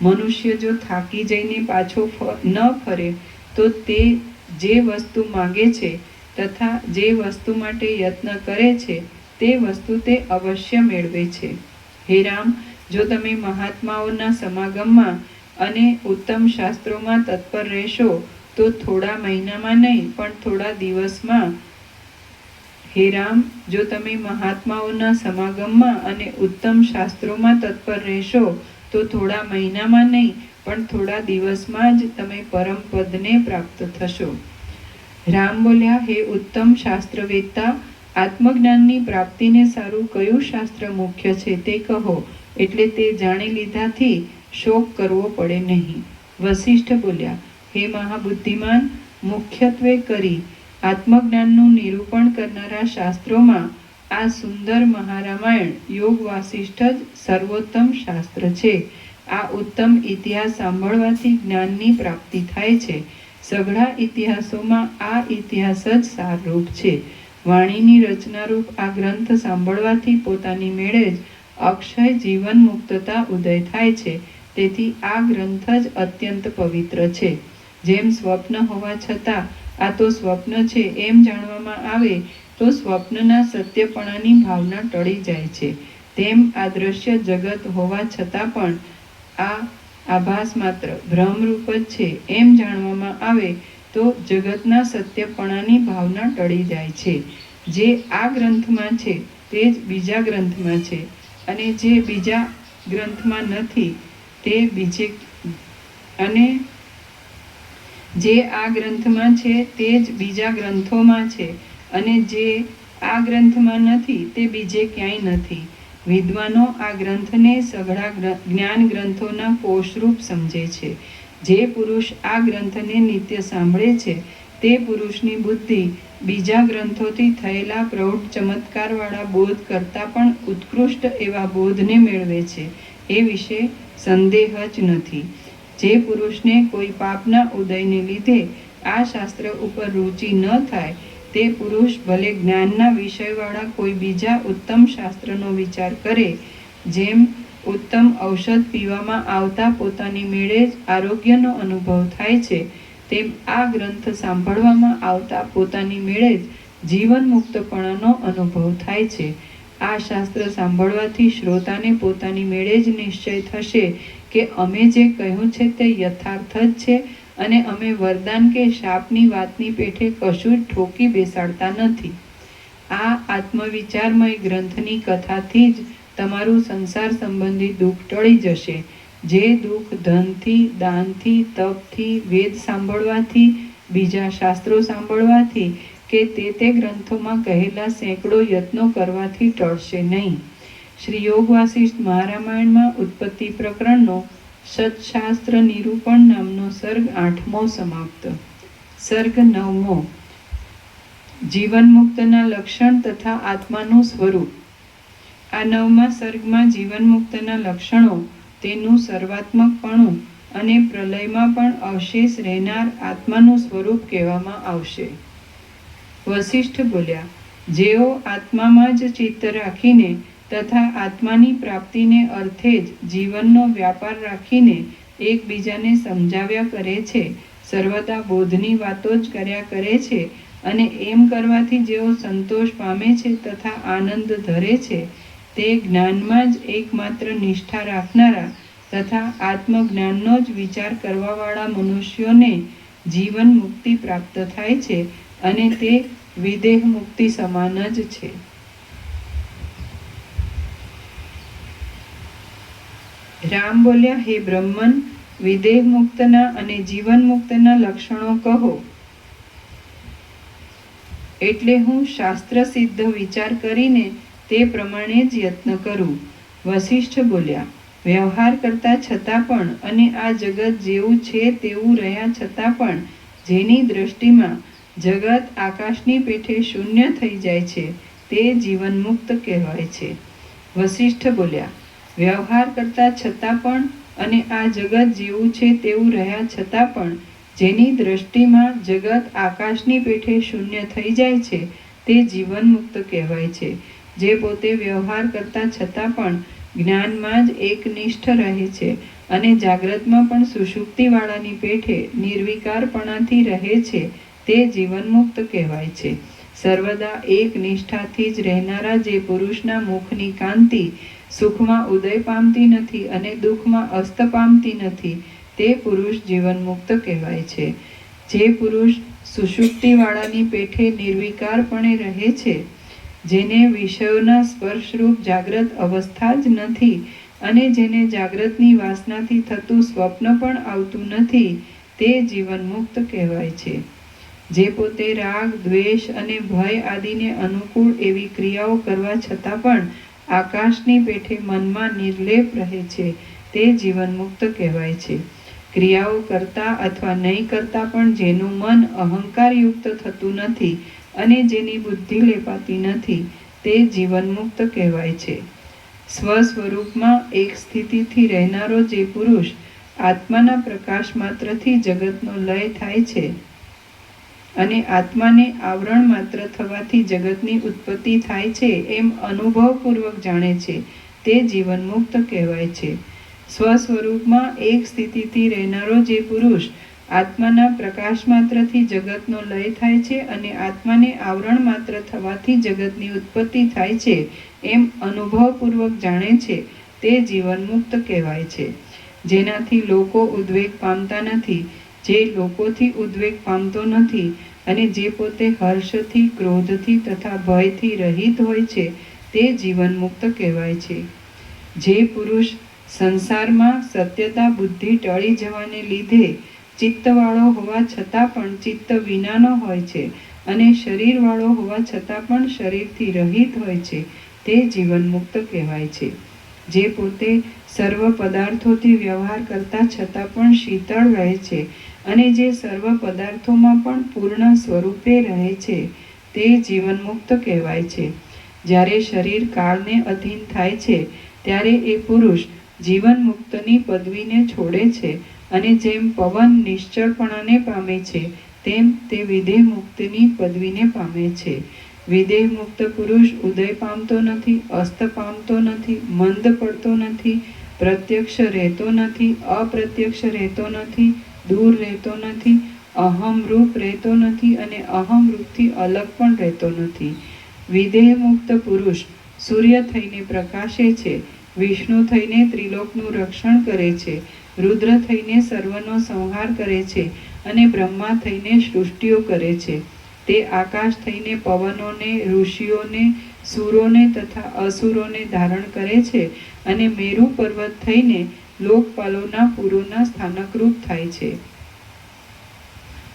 મનુષ્ય જો થાકી જઈને પાછો ન ફરે તો તે જે વસ્તુ માગે છે તથા જે વસ્તુ માટે યત્ન કરે છે તે વસ્તુ તે અવશ્ય મેળવે છે. હે રામ, જો તમે મહાત્માઓના સમાગમમાં અને ઉત્તમ શાસ્ત્રોમાં તત્પર રહેશો તો થોડા મહિનામાં નહીં પણ થોડા દિવસમાં હે રામ, જો તમે મહાત્માઓના સમાગમમાં અને ઉત્તમ શાસ્ત્રોમાં તત્પર રહેશો તો થોડા મહિનામાં નહીં પણ થોડા દિવસમાં જ તમે પરમ પદને પ્રાપ્ત થશો. રામ બોલ્યા, હે ઉત્તમ શાસ્ત્રવેત્તા, આત્મજ્ઞાનની પ્રાપ્તિને સારું કયું શાસ્ત્ર મુખ્ય છે તે કહો, એટલે તે જાણી લીધાથી શોક કરવો પડે નહીં. વસિષ્ઠ બોલ્યા, હે મહાબુદ્ધિમાન, મુખ્યત્વે કરી આત્મજ્ઞાનનું નિરૂપણ કરનારા શાસ્ત્રોમાં આ સુંદર મહારામાયણ યોગ વાસિષ્ઠ જ સર્વોત્તમ શાસ્ત્ર છે. આ ઉત્તમ ઇતિહાસ સાંભળવાથી જ્ઞાનની પ્રાપ્તિ થાય છે. સઘળા ઇતિહાસોમાં આ ઇતિહાસ જ સારરૂપ છે. વાણીની રચનારૂપ આ ગ્રંથ સાંભળવાથી પોતાની મેળે જ અક્ષય જીવન મુક્તતા ઉદય થાય છે. તેથી આ ગ્રંથ જ અત્યંત પવિત્ર છે. જેમ સ્વપ્ન હોવા છતાં આ તો સ્વપ્ન છે એમ જાણવામાં આવે તો સ્વપ્નના સત્યપણાની ભાવના ટળી જાય છે. તેમ આ દ્રશ્ય જગત હોવા છતાં પણ આ આભાસ માત્ર ભ્રમરૂપ જ છે એમ જાણવામાં આવે તો જગતના સત્યપણાની ભાવના ટળી જાય છે. જે આ ગ્રંથમાં છે તે જ બીજા ગ્રંથમાં છે અને જે બીજા ગ્રંથમાં નથી તે બીજે અને જે આ ગ્રંથમાં છે તે જ બીજા ગ્રંથોમાં છે અને જે આ ગ્રંથમાં નથી તે બીજે ક્યાંય નથી. વિદ્વાનો આ ગ્રંથને સઘળા જ્ઞાન ગ્રંથોના કોષરૂપ સમજે છે. જે પુરુષ આ ગ્રંથને નિત્ય સાંભળે છે તે પુરુષની બુદ્ધિ બીજા ગ્રંથોથી થયેલા પ્રૌઢ ચમત્કારવાળા બોધ કરતાં પણ ઉત્કૃષ્ટ એવા બોધને મેળવે છે એ વિશે સંદેહ જ નથી. જે પુરુષને કોઈ પાપના ઉદયને લીધે આ શાસ્ત્ર ઉપર રુચિ ન થાય તે પુરુષ ભલે જ્ઞાનના વિષયવાળા કોઈ બીજા ઉત્તમ શાસ્ત્રનો વિચાર કરે, જેમ ઉત્તમ ઔષધ પીવામાં આવતા પોતાની મેળે જ આરોગ્યનો અનુભવ થાય છે, તેમ આ ગ્રંથ સાંભળવામાં આવતા પોતાની મેળે જ જીવન મુક્તપણાનો અનુભવ થાય છે. આ શાસ્ત્ર સાંભળવાથી શ્રોતાને પોતાની મેળે જ નિશ્ચય થશે કે અમે જે કહ્યું છે તે યથાર્થ જ છે અને અમે વરદાન કે શાપની વાતની પેઠે કશું જ ઠોકી બેસાડતા નથી. આ આત્મવિચારમય ગ્રંથની કથાથી જ તમારું સંસાર સંબંધી દુઃખ ટળી જશે. જે દુઃખ ધનથી, દાનથી, તપથી, વેદ સાંભળવાથી, બીજા શાસ્ત્રો સાંભળવાથી કે તે ગ્રંથોમાં કહેલા સેંકડો યત્નો કરવાથી ટળશે નહીં. શ્રી યોગ વાસિષ્ઠ મહારામાયણમાં ઉત્પત્તિ પ્રકરણનો સત્શાસ્ત્ર નિરૂપણ નામનો સર્ગ 8મો સમાપ્ત. સર્ગ 9મો. જીવન મુક્તના લક્ષણ તથા આત્માનું સ્વરૂપ. આ 9મા સર્ગમાં જીવન મુક્તના લક્ષણો, તેનું સર્વાત્મકપણું અને પ્રલયમાં પણ અવશેષ રહેનાર આત્માનું સ્વરૂપ કહેવામાં આવશે. વસિષ્ઠ બોલ્યા, જેઓ આત્મામાં જ ચિત્ત રાખીને તથા આત્માની પ્રાપ્તિને અર્થે જ જીવનનો વ્યાપાર રાખીને એકબીજાને સમજાવ્યા કરે છે, સર્વદા બોધની વાતો જ કર્યા કરે છે અને એમ કરવાથી જેઓ સંતોષ પામે છે તથા આનંદ ધરે છે, તે જ્ઞાનમાં જ એકમાત્ર નિષ્ઠા રાખનારા તથા આત્મજ્ઞાનનો જ વિચાર કરવાવાળા મનુષ્યોને જીવન મુક્તિ પ્રાપ્ત થાય છે અને તે વિદેહ મુક્તિ સમાન જ છે. રામ બોલ્યા, હે બ્રહ્મન, વિદેહ મુક્તના અને જીવન મુક્તના લક્ષણો કહો, એટલે હું શાસ્ત્ર સિદ્ધ વિચાર કરીને તે પ્રમાણે જ યત્ન કરું. વસિષ્ઠ બોલ્યા, વ્યવહાર કરતા છતાં પણ અને આ જગત જેવું છે તેવું રહ્યા છતાં પણ જેની દ્રષ્ટિમાં જગત આકાશની પેઠે શૂન્ય થઈ જાય છે તે જીવન મુક્ત કહેવાય છે. વસિષ્ઠ બોલ્યા, વ્યવહાર કરતા છતાં પણ અને આ જગત જેવું છે તેવું રહ્યા છતાં પણ જેની દ્રષ્ટિમાં જગત આકાશની પેઠે શૂન્ય થઈ જાય છે તે જીવન મુક્ત કહેવાય છે. જે પોતે વ્યવહાર કરતા છતાં પણ જ્ઞાનમાં જ એકનિષ્ઠ રહે છે અને જાગ્રતમાં પણ સુષુપ્તિવાળાની પેઠે નિર્વિકારપણાથી રહે છે તે જીવનમુક્ત કહેવાય છે. સર્વદા એક નિષ્ઠાથી જ રહેનારા જે પુરુષના મુખની કાંતિ સુખમાં ઉદય પામતી નથી અને દુઃખમાં અસ્ત પામતી નથી તે પુરુષ જીવનમુક્ત કહેવાય છે. જે પુરુષ સુષુપ્તિવાળાની પેઠે નિર્વિકારપણે રહે છે, જેને વિષયોના સ્પર્શરૂપ જાગ્રત અવસ્થા જ નથી અને જેને જાગ્રતની વાસનાથી થતું સ્વપ્ન પણ આવતું નથી તે જીવનમુક્ત કહેવાય છે. જે પોતે રાગ, દ્વેષ અને ભય આદિને અનુકૂળ એવી ક્રિયાઓ કરવા છતાં પણ આકાશની પેઠે મનમાં નિર્લેપ રહે છે તે જીવનમુક્ત કહેવાય છે. ક્રિયાઓ કરતા અથવા નહીં કરતા પણ જેનું મન અહંકારયુક્ત થતું નથી અને જેની બુદ્ધિ લેપાતી નથી તે જીવનમુક્ત કહેવાય છે. સ્વસ્વરૂપમાં એક સ્થિતિથી રહેનારો જે પુરુષ આત્માના પ્રકાશ માત્રથી જગતનો લય થાય છે અને આત્માને આવરણ માત્ર થવાથી જગતની ઉત્પત્તિ થાય છે એમ અનુભવપૂર્વક જાણે છે તે જીવનમુક્ત કહેવાય છે. સ્વસ્વરૂપમાં એક સ્થિતિથી રહેનારો જે પુરુષ આત્માના પ્રકાશ માત્રથી જગતનો લય થાય છે અને આત્માને આવરણ માત્ર થવાથી જગતની ઉત્પત્તિ થાય છે એમ અનુભવપૂર્વક જાણે છે તે જીવનમુક્ત કહેવાય છે. જેનાથી લોકો ઉદ્વેગ પામતા નથી, જે લોકોથી ઉદ્વેગ પામતો નથી અને જે પોતે હર્ષથી, ક્રોધથી તથા ભયથી રહિત હોય છે તે જીવનમુક્ત કહેવાય છે. જે પુરુષ સંસારમાં સત્યતા બુદ્ધિ ટળી જવાને લીધે ચિત્તવાળો હોવા છતાં પણ ચિત્ત વિનાનો હોય છે અને શરીરવાળો હોવા છતાં પણ શરીરથી રહિત હોય છે તે જીવનમુક્ત કહેવાય છે. જે પોતે સર્વ પદાર્થોથી વ્યવહાર કરતા છતાં પણ શીતળ રહે છે અને જે સર્વ પદાર્થોમાં પણ પૂર્ણ સ્વરૂપે રહે છે તે જીવનમુક્ત કહેવાય છે. જ્યારે શરીર કાળને અધીન થાય છે ત્યારે એ પુરુષ જીવનમુક્તની પદવીને છોડે છે અને જેમ પવન નિશ્ચળપણાને પામે છે તેમ તે વિદેહ મુક્તની પદવીને પામે છે. વિદેહ મુક્ત પુરુષ ઉદય પામતો નથી, અસ્ત પામતો નથી, મંદ પડતો નથી, પ્રત્યક્ષ રહેતો નથી, અપ્રત્યક્ષ રહેતો નથી, દૂર રહેતો નથી, અહમરૂપ રહેતો નથી અને અહમરૂપથી અલગ પણ રહેતો નથી. વિદેહ મુક્ત પુરુષ સૂર્ય થઈને પ્રકાશે છે, વિષ્ણુ થઈને ત્રિલોકનું રક્ષણ કરે છે, રુદ્ર થઈને સર્વનો સંહાર કરે છે અને બ્રહ્મા થઈને સૃષ્ટિઓ કરે છે. તે આકાશ થઈને પવનોને, ઋષિઓને, સુરોને તથા અસુરોને ધારણ કરે છે અને મેરુ પર્વત થઈને લોકપાલોના પુરોના સ્થાનકરૂપ થાય છે.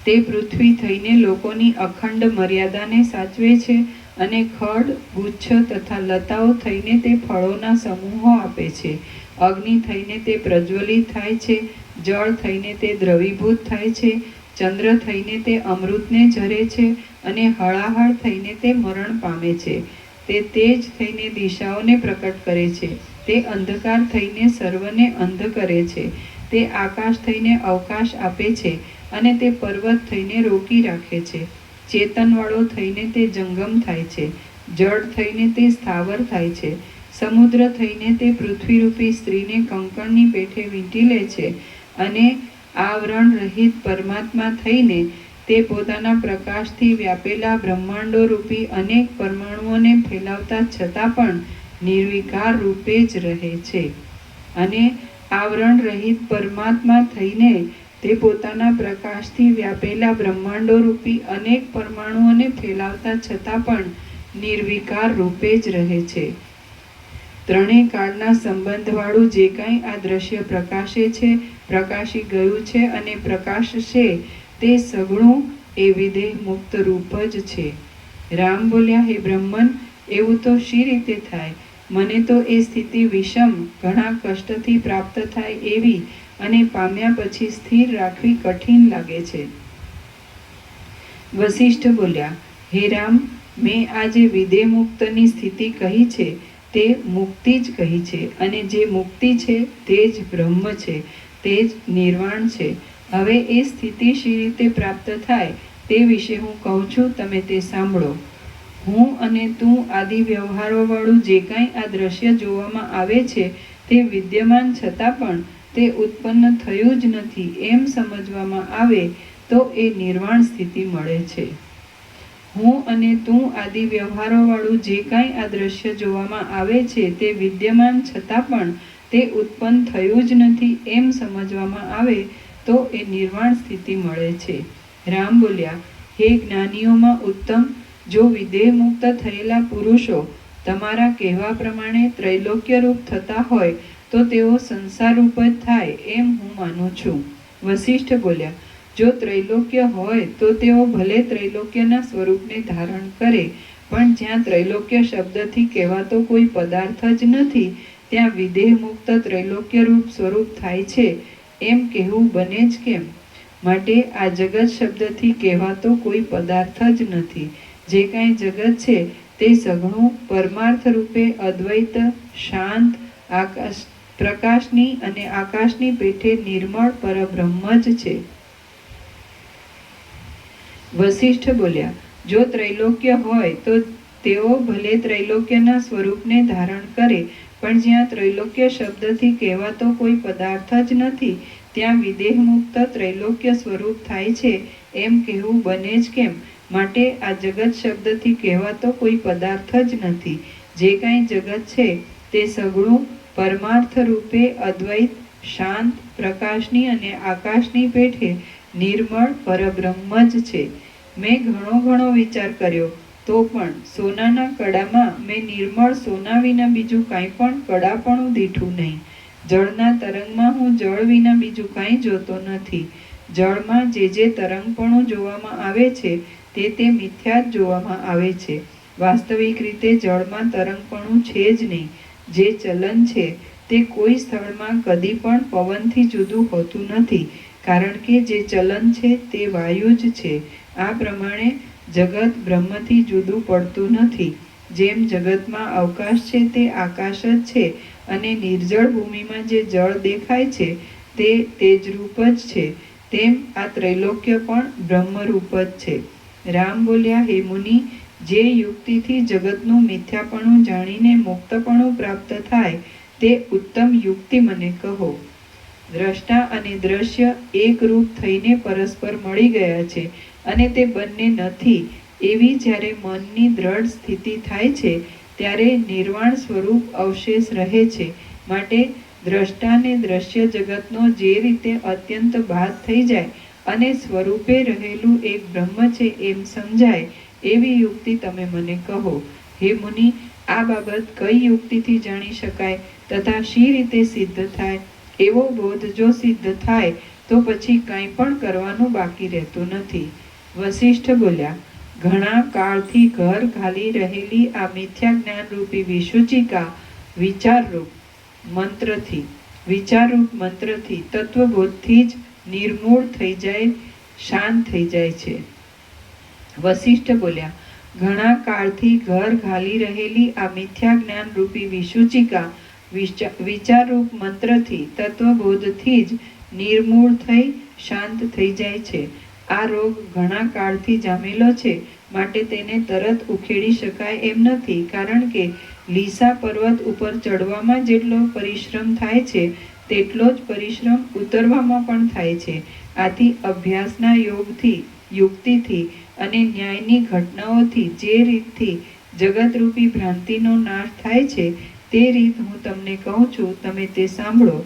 તે પૃથ્વી થઈને લોકોની અખંડ મર્યાદાને સાચવે છે અને ખડ, ગુચ્છ તથા લતાઓ થઈને તે ફળોના સમૂહો આપે છે. અગ્નિ થઈને તે પ્રજ્વલિત થાય છે, જળ થઈને તે દ્રવીભૂત થાય છે, ચંદ્ર થઈને તે અમૃતને ઝરે છે અને હળાહળ થઈને તે મરણ પામે છે. તે તેજ થઈને દિશાઓને પ્રકટ કરે છે, તે અંધકાર થઈને સર્વને અંધ કરે છે, તે આકાશ થઈને અવકાશ આપે છે અને તે પર્વત થઈને રોકી રાખે છે. ચેતનવાળો થઈને તે જંગમ થાય છે, જળ થઈને તે સ્થાવર થાય છે, સમુદ્ર થઈને તે પૃથ્વીરૂપી સ્ત્રીને કંકણની પેઠે વીંટી લે છે અને આવરણ રહિત પરમાત્મા થઈને તે પોતાના પ્રકાશથી વ્યાપેલા બ્રહ્માંડો રૂપી અનેક પરમાણુઓને ફેલાવતા છતાં પણ નિર્વિકાર રૂપે જ રહે છે. અને આવરણ રહિત પરમાત્મા થઈને તે પોતાના પ્રકાશથી વ્યાપેલા બ્રહ્માંડો રૂપી અનેક પરમાણુઓને ફેલાવતા છતાં પણ નિર્વિકાર રૂપે જ રહે છે. ત્રણેય કાળના સંબંધવાળું જે કાંઈ આ દ્રશ્ય પ્રકાશે છે, પ્રકાશી ગયું છે અને પ્રકાશશે તે સગળું એ વિદેહ મુક્ત રૂપ જ છે. રામ બોલ્યા, હે બ્રહ્મન, એવું તો શી રીતે થાય? મને તો એ સ્થિતિ વિષમ, ઘણા કષ્ટથી પ્રાપ્ત થાય એવી અને પામ્યા પછી સ્થિર રાખવી કઠિન લાગે છે. વસિષ્ઠ બોલ્યા, હે રામ, મેં આ જે વિદેહ મુક્તની સ્થિતિ કહી છે તે મુક્તિ જ કહી છે અને જે મુક્તિ છે તે જ બ્રહ્મ છે, તે જ નિર્વાણ છે. હવે એ સ્થિતિ શી રીતે પ્રાપ્ત થાય તે વિશે હું કહું છું, તમે તે સાંભળો. હું અને તું આદિ વ્યવહારોવાળું જે કાંઈ આ દ્રશ્ય જોવામાં આવે છે તે વિદ્યમાન છતાં પણ તે ઉત્પન્ન થયું જ નથી એમ સમજવામાં આવે તો એ નિર્વાણ સ્થિતિ મળે છે. હું અને તું આદિ વ્યવહારોવાળું જે કાંઈ આ દ્રશ્ય જોવામાં આવે છે તે વિદ્યમાન છતાં પણ તે ઉત્પન્ન થયું જ નથી એમ સમજવામાં આવે તો એ નિર્વાણ સ્થિતિ મળે છે. રામ બોલ્યા, હે જ્ઞાનીઓમાં ઉત્તમ, જો વિદેહ મુક્ત થયેલા પુરુષો તમારા કહેવા પ્રમાણે ત્રૈલોક્યરૂપ થતા હોય તો તેઓ સંસારરૂપ જ થાય એમ હું માનું છું. વશિષ્ઠ બોલ્યા, જો ત્રૈલોક્ય હોય તો તેઓ ભલે ત્રૈલોક્યના સ્વરૂપને ધારણ કરે, પણ જ્યાં ત્રૈલોક્ય શબ્દથી કહેવાતો કોઈ પદાર્થ જ નથી ત્યાં વિદેહ મુક્ત ત્રૈલોક્યરૂપ સ્વરૂપ થાય છે એમ કહેવું બને જ કેમ? માટે આ જગત શબ્દથી કહેવાતો કોઈ પદાર્થ જ નથી. જે કાંઈ જગત છે તે સઘળું પરમાર્થ રૂપે અદ્વૈત, શાંત, પ્રકાશની અને આકાશની પેઠે નિર્મળ પરબ્રહ્મ જ છે. વશિષ્ઠ બોલ્યા, જો ત્રૈલોક્ય હોય તો તેઓ ભલે ત્રૈલોક્યના સ્વરૂપને ધારણ કરે, પણ જ્યાં ત્રૈલોક્ય શબ્દથી કહેવાતો કોઈ પદાર્થ જ નથી ત્યાં વિદેહ મુક્ત ત્રૈલોક્ય સ્વરૂપ થાય છે એમ કહેવું બને જ કેમ? માટે આ જગત શબ્દથી કહેવાતો કોઈ પદાર્થ જ નથી. જે કાંઈ જગત છે તે સઘળું પરમાર્થ રૂપે અદ્વૈત, શાંત, પ્રકાશની અને આકાશની પેઠે નિર્મળ પરબ્રહ્મ જ છે. મેં ઘણો વિચાર કર્યો તો પણ સોનાના કડામાં મેં નિર્મળ સોના વિના બીજું કાંઈ પણ કડાપણું દીઠું નહીં. જળના તરંગમાં હું જળ વિના બીજું કાંઈ જોતો નથી. જળમાં જે તરંગપણું જોવામાં આવે છે તે મિથ્યા જ જોવામાં આવે છે. વાસ્તવિક રીતે જળમાં તરંગપણું છે જ નહીં. જે ચલન છે તે કોઈ સ્થળમાં કદી પણ પવનથી જુદું હોતું નથી, કારણ કે જે ચલન છે તે વાયુ જ છે. આ પ્રમાણે જગત બ્રહ્મથી જુદું પડતું નથી. જેમ જગતમાં અવકાશ છે તે આકાશ જ છે અને નિર્જળ ભૂમિમાં જે જળ દેખાય છે તે તેજરૂપ જ છે, તેમ આ ત્રૈલોક્ય પણ બ્રહ્મરૂપ જ છે. રામ બોલ્યા, હે મુનિ, જે યુક્તિથી જગતનું મિથ્યાપણું જાણીને મુક્તપણું પ્રાપ્ત થાય તે ઉત્તમ યુક્તિ મને કહો. દ્રષ્ટા અને દ્રશ્ય એક રૂપ થઈને પરસ્પર મળી ગયા છે અને તે બંને નથી એવી જ્યારે મનની દ્રઢ સ્થિતિ થાય છે ત્યારે નિર્વાણ સ્વરૂપ અવશેષ રહે છે. માટે દ્રષ્ટાને દ્રશ્ય જગતનો જે રીતે અત્યંત બાદ થઈ જાય અને સ્વરૂપે રહેલું એક બ્રહ્મ છે એમ સમજાય એવી યુક્તિ તમે મને કહો. હે મુનિ, આ બાબત કઈ યુક્તિથી જાણી શકાય તથા શી રીતે સિદ્ધ થાય? એવો બોધ જો સિદ્ધ થાય તો પછી કાંઈ પણ કરવાનું બાકી રહેતું નથી. વશિષ્ઠ બોલ્યા, ઘણા કાળથી ઘર ઘાલી રહેલી આ મિથ્યા જ્ઞાનરૂપી વિસૂચિકા વિચારરૂપ મંત્રથી તત્વબોધથી જ નિર્મૂળ થઈ જાય, શાંત થઈ જાય છે. વશિષ્ઠ બોલ્યા, ઘણા કાળથી ઘર ઘાલી રહેલી આ મિથ્યા જ્ઞાન રૂપી વિસૂચિકા વિચારરૂપ મંત્રથી તત્વબોધથી જ નિર્મૂળ થઈ શાંત થઈ જાય છે. આ રોગ ઘણા કાળથી જામેલો છે, માટે તેને તરત ઉખેડી શકાય એમ નથી, કારણ કે લીસા પર્વત ઉપર ચડવામાં જેટલો પરિશ્રમ થાય છે તેટલો જ પરિશ્રમ ઉતરવામાં પણ થાય છે. આથી અભ્યાસના યોગથી, યુક્તિથી અને ન્યાયની ઘટનાઓથી જે રીતથી જગતરૂપી ભ્રાંતિનો નાશ થાય છે તે રીત હું તમને કહું છું, તમે તે સાંભળો.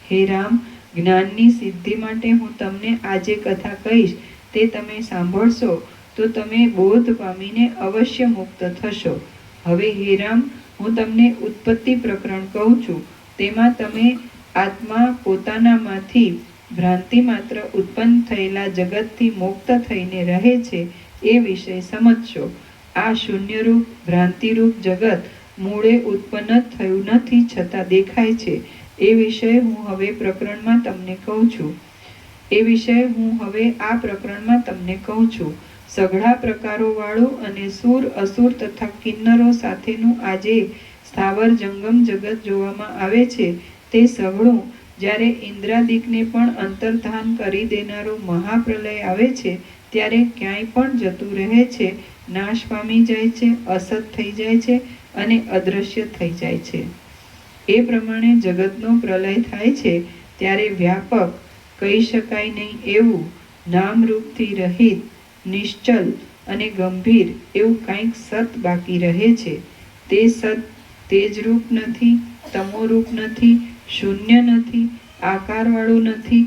હે રામ, જ્ઞાનની સિદ્ધિ માટે હું તમને આજે કથા કહીશ તે તમે સાંભળશો તો તમે બોધ પામીને અવશ્ય મુક્ત થશો. હવે હે રામ, હું તમને ઉત્પત્તિ પ્રકરણ કહું છું. તેમાં તમે આત્મા પોતાનામાંથી ભ્રાંતિ માત્ર ઉત્પન્ન થયેલા જગતથી મુક્ત થઈને રહે છે એ વિષય સમજશો. આ શૂન્યરૂપ ભ્રાંતિરૂપ જગત મૂળે ઉત્પન્ન થયું નથી છતાં દેખાય છે એ વિષય હું હવે આ પ્રકરણમાં તમને કહું છું. સઘળા પ્રકારોવાળું અને સૂર, અસુર તથા કિન્નરો સાથેનું આજે સ્થાવર જંગમ જગત જોવામાં આવે છે તે સઘળું જ્યારે ઇન્દ્રાદિકને પણ અંતર્ધાન કરી દેનારો મહાપ્રલય આવે છે ત્યારે ક્યાંય પણ જતું રહે છે, નાશ પામી જાય છે, અસત થઈ જાય છે અને અદૃશ્ય થઈ જાય છે. એ પ્રમાણે જગતનો પ્રલય થાય છે ત્યારે વ્યાપક, કહી શકાય નહીં એવું, નામરૂપથી રહિત, નિશ્ચલ અને ગંભીર એવું કંઈક સત બાકી રહે છે. તે સત તેજરૂપ નથી, તમોરૂપ નથી, શૂન્ય નથી, આકારવાળું નથી,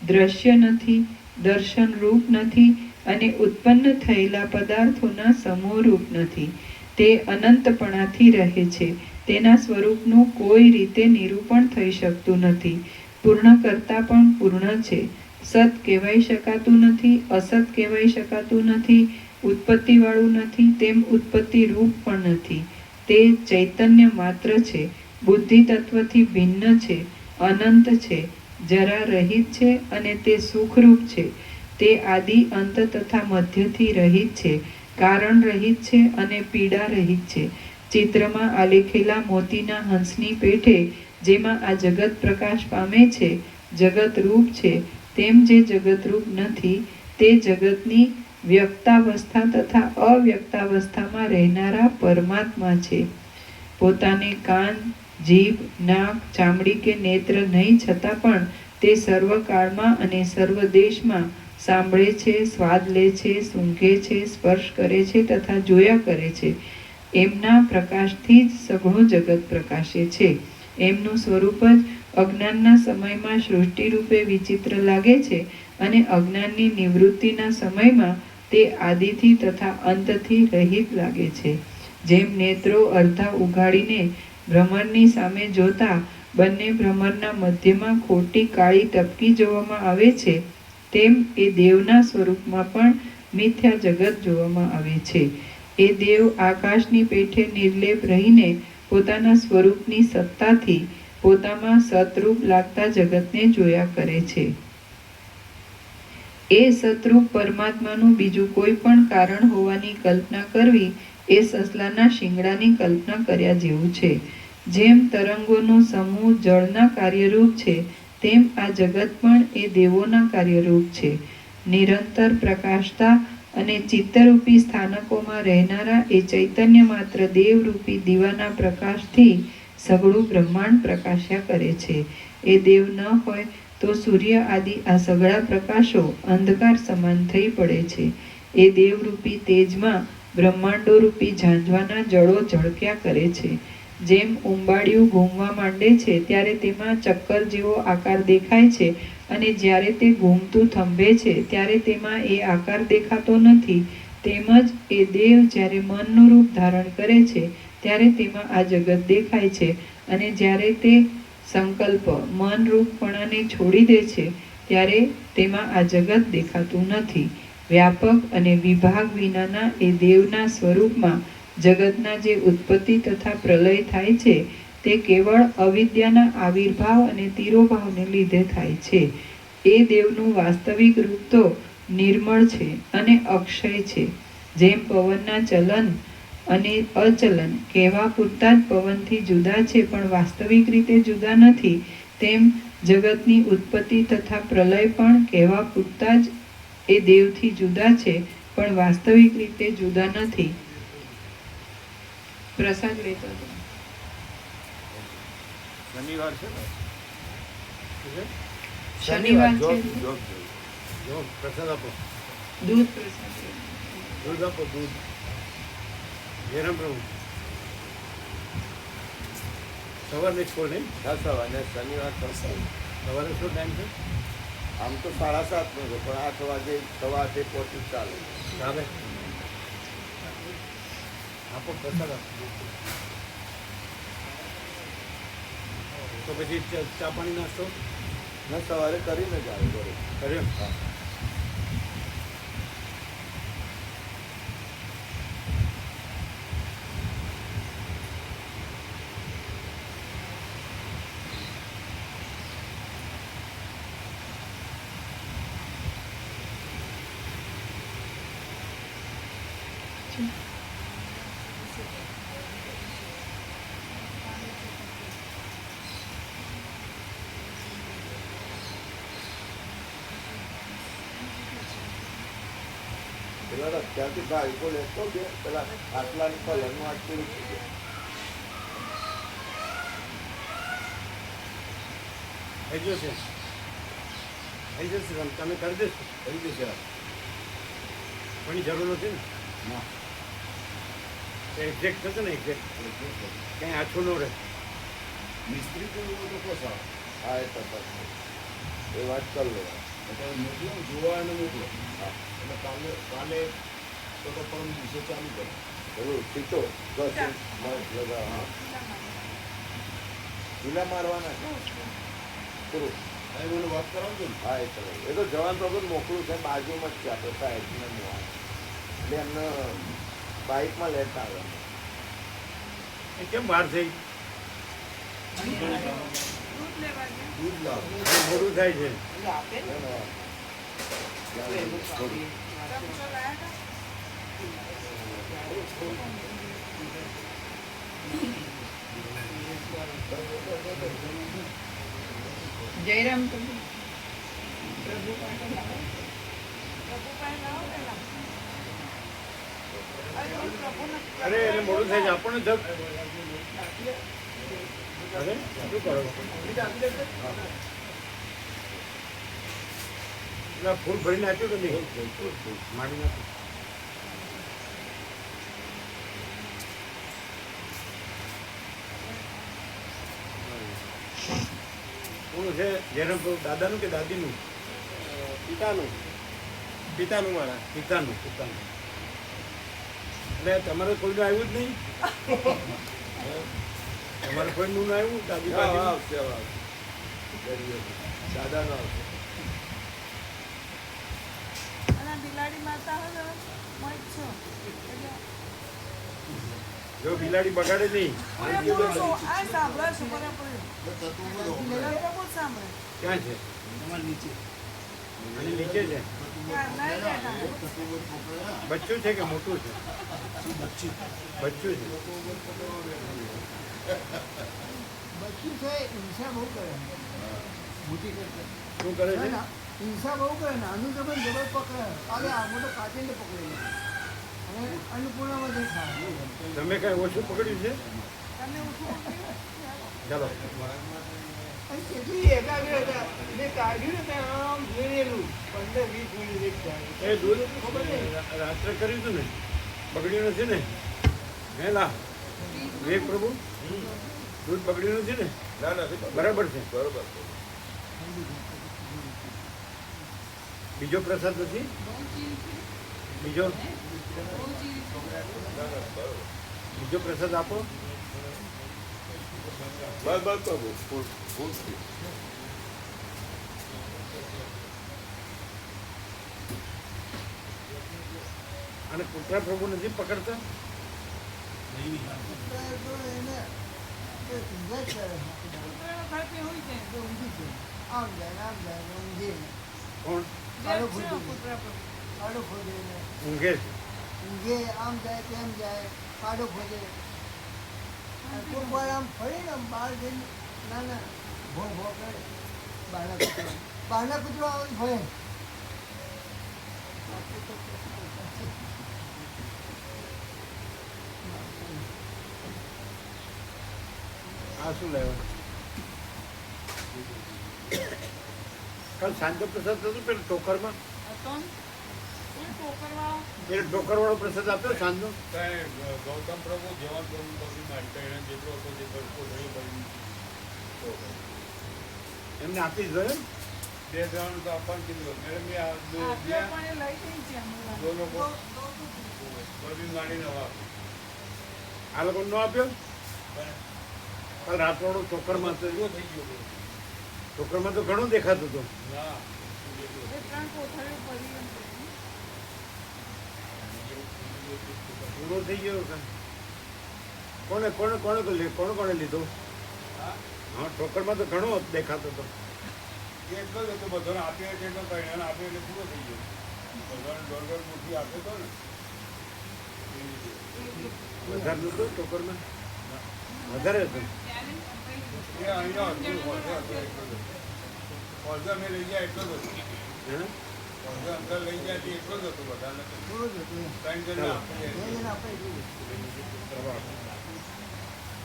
દ્રશ્ય નથી, દર્શનરૂપ નથી અને ઉત્પન્ન થયેલા પદાર્થોના સમૂહરૂપ નથી. તે અનંતપણાથી રહે છે. તેના સ્વરૂપનું કોઈ રીતે નિરૂપણ થઈ શકતું નથી. પૂર્ણ કરતાં પણ પૂર્ણ છે. સત કહેવાઈ શકાતું નથી, અસત કહેવાઈ શકાતું નથી, ઉત્પત્તિવાળું નથી, તેમ ઉત્પત્તિ રૂપ પણ નથી. તે ચૈતન્ય માત્ર છે, બુદ્ધિ તત્વથી ભિન્ન છે, અનંત છે, જરા રહિત છે અને તે સુખરૂપ છે. તે આદિ, અંત તથા મધ્યથી રહિત છે, કારણ રહિત છે અને પીડા રહિત છે. ચિત્રમાં આલેખેલા મોતીના હંસની પેઠે જેમાં આ જગત પ્રકાશ પામે છે, જગત રૂપ છે, તેમ જે જગતરૂપ નથી, તે જગતની વ્યક્તાવસ્થા તથા અવ્યક્તાવસ્થામાં રહેનારા પરમાત્મા છે. પોતાને કાન, જીભ, નાક, ચામડી કે નેત્ર નહીં છતાં પણ તે સર્વકાળમાં અને સર્વ દેશમાં સાંભળે છે, સ્વાદ લે છે, સૂંઘે છે, સ્પર્શ કરે છે તથા જોયા કરે છે. એમના પ્રકાશથી જ સઘળું જગત પ્રકાશે છે. એમનું સ્વરૂપ જ અજ્ઞાનના સમયમાં સૃષ્ટિરૂપે વિચિત્ર લાગે છે અને અજ્ઞાનની નિવૃત્તિના સમયમાં તે આદિથી તથા અંતથી રહિત લાગે છે. જેમ નેત્રો અર્ધા ઉઘાડીને ભ્રમરની સામે જોતા બંને ભ્રમરના મધ્યમાં ખોટી કાળી ટપકી જોવામાં આવે છે, તેમ એ દેવના સ્વરૂપમાં પણ મિથ્યા જગત જોવામાં આવે છે. એ દેવ આકાશની પેઠે નિર્લેપ રહીને પોતાના સ્વરૂપની સત્તાથી પોતામાં સતરૂપ લાગતા જગતને જોયા કરે છે. એ સતરૂપ પરમાત્માનું બીજું કોઈ પણ કારણ હોવાની કલ્પના કરવી એ સસલાના શિંગડાની કલ્પના કર્યા જેવું છે. જેમ તરંગોનો સમૂહ જળના કાર્યરૂપ છે, તેમ આ જગત પણ એ દેવોના કાર્યરૂપ છે. નિરંતર પ્રકાશતા અને ચિત્તરૂપી સ્થાનકોમાં રહેનારા એ ચૈતન્ય માત્ર દેવરૂપી દીવાના પ્રકાશથી સઘળું બ્રહ્માંડ પ્રકાશ્યા કરે છે. એ દેવ ન હોય તો સૂર્ય આદિ આ સઘળા પ્રકાશો અંધકાર સમાન થઈ પડે છે. એ દેવરૂપી તેજમાં બ્રહ્માંડોરૂપી ઝાંઝવાના જળો ઝળક્યા કરે છે. જેમ ઉંબાડિયું ઘૂમવા માંડે છે ત્યારે તેમાં ચક્કર જેવો આકાર દેખાય છે અને જ્યારે તે ઘૂમતું થંભે છે ત્યારે તેમાં એ આકાર દેખાતો નથી, તેમજ એ દેવ જ્યારે મનનું રૂપ ધારણ કરે છે ત્યારે તેમાં આ જગત દેખાય છે અને જ્યારે તે સંકલ્પ મન રૂપપણાને છોડી દે છે ત્યારે તેમાં આ જગત દેખાતું નથી. વ્યાપક અને વિભાગ વિનાના એ દેવના સ્વરૂપમાં જગતના જે ઉત્પત્તિ તથા પ્રલય થાય છે તે કેવળ અવિદ્યાના આવિર્ભાવ અને તિરોભાવને લીધે થાય છે. એ દેવનું વાસ્તવિક રૂપ તો નિર્મળ છે અને અક્ષય છે. જેમ પવનના ચલન અને અચલન કહેવા પૂરતા જ પવનથી જુદા છે પણ વાસ્તવિક રીતે જુદા નથી, તેમ જગતની ઉત્પત્તિ તથા પ્રલય પણ કહેવા પૂરતા જ એ દેવથી જુદા છે પણ વાસ્તવિક રીતે જુદા નથી. પ્રસાદ લેતો હતો. શનિવાર છે ને? શનિવાર છે. પ્રસાદ આપો. દૂધ પ્રસાદ. દૂધ આપો, દૂધ. જયરામ પ્રભુ. સવારની સ્કૂલ નહીં? હા, સવારે શનિવાર તો સવારે શું ટાઈમ છે? આમ તો 7:30 નો છે પણ 8 વાગે સવા 8 પહોંચી ચાલે. ચાલે. આપો પ્રસાદ આપો. તો પછી ચા પાણી નાસ્તો ના, સવારે કરીને જ આવે બરોબર. કર્યો? હા. પેલા રસ્ત્યાથી બાઈકો લેતો કે પેલા આટલાની કલરનું આટલું થઈ જશે થઈ જશે તમે કરી દેશો થઈ જશે કોઈની જરૂર નથી ને ના એક્ઝેક્ટ થશે ને એક્ઝેક્ટ કંઈ આછું ન રહે મિસ્ત્રી કોઈ હોય તો કોસ આવે હા એ તપાસ એ વાત કરી લો એટલે મોકલો જોવા અને મોકલો હા એટલે કાલે કાલે તો પરમ દિવસે ચાલુ કરો બરોબર સીટો બસ લગા હા ચૂલા મારવાના પૂરું હા એ મને વાત કરાવજો ને હા એ ચલો એ તો જવાન પ્રભુ મોકલું છે બાજુમાં જ છે આપણે સાહેબને મોવા એટલે એમને બાઇકમાં લેતા આવે એ કેમ બહાર થઈ દૂધ લાવો મોડું થાય છે જયરામ અરે એટલે મોડું થાય છે આપણને જગ અરે શું કરો એટલે ફૂલ ભરી નાખ્યું કે નહીં માંડી નાખ્યું કોનું છે જયરામ દાદાનું કે દાદીનું પિતાનું પિતાનું મારા પિતાનું પિતાનું એટલે તમારે કોઈનું આવ્યું જ નહીં તમારે કોઈનું આવ્યું દાદી પાસે આવશે દાદા નો આવશે બિલાડી માતા હવે મોજ છો જો બિલાડી બગાડે નહીં આ સાંભળે છે બરાબર બિલાડી બહુ સાંભળે ક્યાં છે અને નીચે છે બચ્ચું છે કે મોટું છે બચ્ચું છે બચ્ચું છે હિંસા બહુ કરે મોટી કરતા શું કરે છે હિંસા બહુ કરે નાનું તમે જબર પકડે અરે આ મોટો કાચીને પકડે અને અન્નપૂર્ણામાં જઈ ખાય તમે કઈ ઓછું પકડ્યું છે તમે ઉઠું ચાલો અને કેટલી એકાગ્રતા મેં કાઢ્યું ને ત્યાં આમ જોયેલું 15-20 મિનિટ એક જાય એ દૂધ રાત્રે કર્યું હતું ને બગડ્યું નથી ને હે લા વિવેક પ્રભુ દૂધ બગડ્યું નથી ને ના ના બરાબર છે બરોબર બીજો પ્રસાદ નથી બીજો બીજો પ્રસાદ આપો બસ બસ પ્રભુ ફૂલ ફૂલ અને પુત્ર પ્રભુ નથી પકડતા તો એને એ ઊંઘે જ કરે ખાતે હોય છે તો ઊંઘી છે આમ જાય ને ઊંઘે કોણ કાળો જે છે ખોદી પુત્ર પ્રભુ કાળો ખોદે ને ઊંઘે છે ઊંઘે આમ જાય તેમ જાય કાળો ખોદે કોઈ વાર આમ ફરી ને બહાર જઈને ના ના ભો ભો કરે બહારના કૂતરો આવે ભય આ શું લેવા કાલ સાંજનો પ્રસાદ થતો પેલો ટોકરમાં હતો ને એ ટોકરવાળો એ ટોકર વાળો પ્રસાદ આપ્યો સાંજનો ગૌતમ પ્રભુ જવાન પ્રભુ પછી મારી એને જેટલો હતો જે ભરપૂર રહ્યો ભરી એમને આપી જ જોઈએ બે જણ તો આપવાનું કીધું મેડમ મેં આ આપ્યો પણ એ લઈ ગઈ છે હમણાં. દો લોકો બધી ગાડીને વાપ આ લોકો નો આપ્યો કાલ રાતવાળો ટોકરમાં તો પૂરો થઈ ગયો બધો. ટોકરમાં તો ઘણું દેખાતું હતું ના એ 3 કોથળીઓ પડી એમ છે. પૂરો થઈ ગયો કાં? કોણે કોણે કોણે કોણે કોણે લીધો હા ટોકરમાં તો ઘણો દેખાતો હતો એટલો જ હતો બધાને આપ્યો એટલે એટલો કઈ એને આપ્યો એટલે પૂરો થઈ ગયો બધાને દોઢ મુઠ્ઠી આપ્યો હતો ને એ રીતે. વધારે નહોતું ટોકરમાં વધારે હતું એ અહીંયા હતું હોલસેલ હતો એટલો જ હતો. હોલસેલ મેં લઈ ગયા એટલો જ હતો હે હોલસેલ અંદર લઈ ગયા તે એટલો જ હતો બધાને થોડો જ હતો એમ. ત્રણ જણને આપી બે જણ આપણે જોઈએ.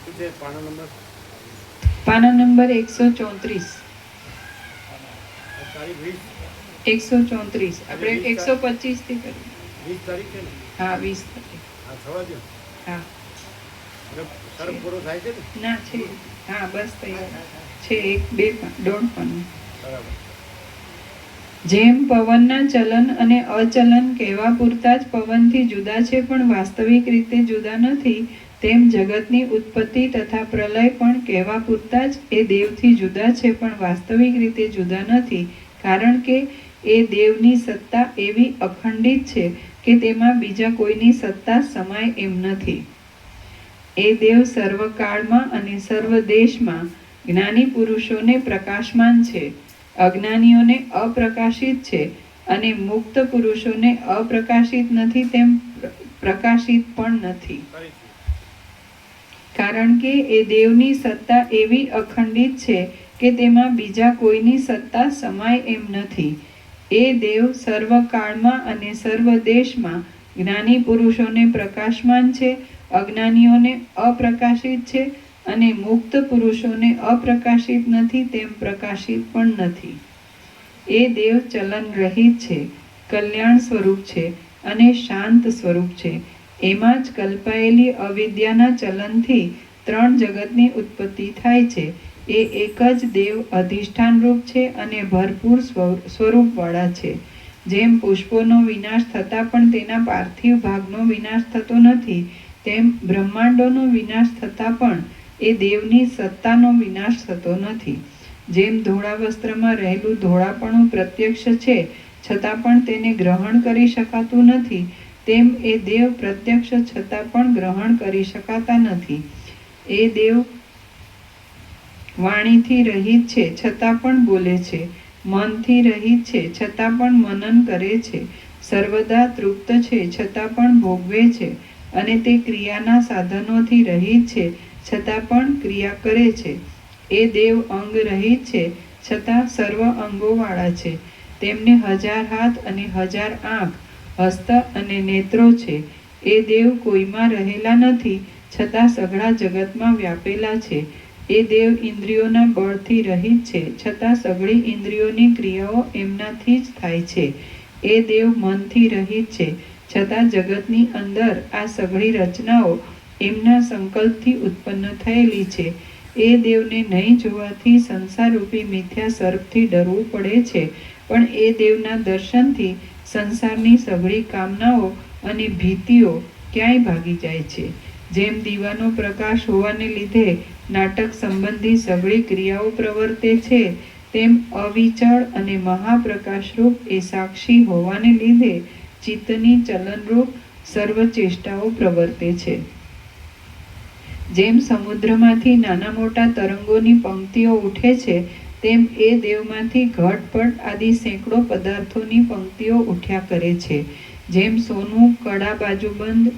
શું છે પાનો નંબર પાના નંબર 134 તારીખ 20 134 આપણે 125 થી કરીએ. 20 તારીખ છે ને? હા 20 તારીખ. આ થવા દો. હા એટલે તરફ પૂરો થાય છે ને? ના છે. હા બસ તૈયાર છે. 1 2 દોઢ પાનું. બરાબર. જેમ પવનના ચલન અને અચલન કહેવા પૂરતા જ પવનથી જુદા છે પણ વાસ્તવિક રીતે જુદા નથી, તેમ જગતની ઉત્પત્તિ તથા પ્રલય પણ કહેવા પૂરતા જ એ દેવથી જુદા છે પણ વાસ્તવિક રીતે જુદા નથી, કારણ કે એ દેવની સત્તા એવી અખંડિત છે કે તેમાં બીજા કોઈની સત્તા સમાય એમ નથી. એ દેવ સર્વકાળમાં અને સર્વ દેશમાં જ્ઞાની પુરુષોને પ્રકાશમાન છે, અજ્ઞાનીઓને અપ્રકાશિત છે, અને મુક્ત પુરુષોને અપ્રકાશિત નથી તેમ પ્રકાશિત પણ નથી. કારણ કે એ દેવની સત્તા એવી અખંડિત છે કે તેમાં બીજા કોઈની સત્તા સમાય એમ નથી. એ દેવ સર્વકાળમાં અને સર્વ દેશમાં જ્ઞાની પુરુષોને પ્રકાશમાન છે, અજ્ઞાનીઓને અપ્રકાશિત છે, અને મુક્ત પુરુષોને અપ્રકાશિત નથી તેમ પ્રકાશિત પણ નથી. એ દેવ ચલન રહિત છે, કલ્યાણ સ્વરૂપ છે અને શાંત સ્વરૂપ છે. એમાં જ કલ્પાયેલી અવિદ્યાના ચલનથી 3 જગતની ઉત્પત્તિ થાય છે. એ એક જ દેવ અધિષ્ઠાન રૂપ છે અને ભરપૂર સ્વરૂપવાળા છે. જેમ પુષ્પોનો વિનાશ થતાં પણ તેના પાર્થિવ ભાગનો વિનાશ થતો નથી, તેમ બ્રહ્માંડોનો વિનાશ થતાં પણ એ દેવની સત્તાનો વિનાશ થતો નથી. જેમ ધોળા વસ્ત્રમાં રહેલું ધોળાપણું પ્રત્યક્ષ છે છતાં પણ તેને ગ્રહણ કરી શકાતું નથી, તેમ એ દેવ પ્રત્યક્ષ છતાં પણ ગ્રહણ કરી શકાતા નથી. એ દેવ વાણીથી રહિત છે છતાં પણ બોલે છે, મનથી રહિત છે છતાં પણ મનન કરે છે, સર્વદા તૃપ્ત છે છતાં પણ ભોગવે છે, અને તે ક્રિયાના સાધનોથી રહિત છે છતાં પણ ક્રિયા કરે છે. એ દેવ અંગ રહિત છે છતાં સર્વ અંગોવાળા છે. તેમને 1000 હાથ અને 1000 આંખ, હસ્ત અને નેત્રો છે. એ દેવ કોઈમાં રહેલા નથી છતાં સઘળા જગતમાં વ્યાપેલા છે. એ દેવ ઇન્દ્રિયોના બળથી રહિત છે છતાં સઘળી ઇન્દ્રિયોની ક્રિયાઓ એમનાથી જ થાય છે. એ દેવ મનથી રહિત છે છતાં જગતની અંદર આ સઘળી રચનાઓ એમના સંકલ્પથી ઉત્પન્ન થયેલી છે. એ દેવને નહીં જોવાથી સંસારરૂપી મિથ્યા સર્પથી ડરવું પડે છે, પણ એ દેવના દર્શનથી સંસારની સઘળી કામનાઓ અને ભીતિઓ ક્યાંય ભાગી જાય છે. જેમ દીવાનો પ્રકાશ હોવાને લીધે નાટક સંબંધી સઘળી ક્રિયાઓ પ્રવર્તે છે, તેમ અવિચળ અને મહાપ્રકાશરૂપ એ સાક્ષી હોવાને લીધે ચિત્તની ચલનરૂપ સર્વ ચેષ્ટાઓ પ્રવર્તે છે. જેમ સમુદ્રમાંથી નાના મોટા તરંગોની પંક્તિઓ ઉઠે છે, તેમ એ દેવમાંથી ઘટપટ આદિ સેંકડો પદાર્થોની પંક્તિઓ ઉઠ્યા કરે છે. જેમ સોનું, કડા, બાજુબંધ,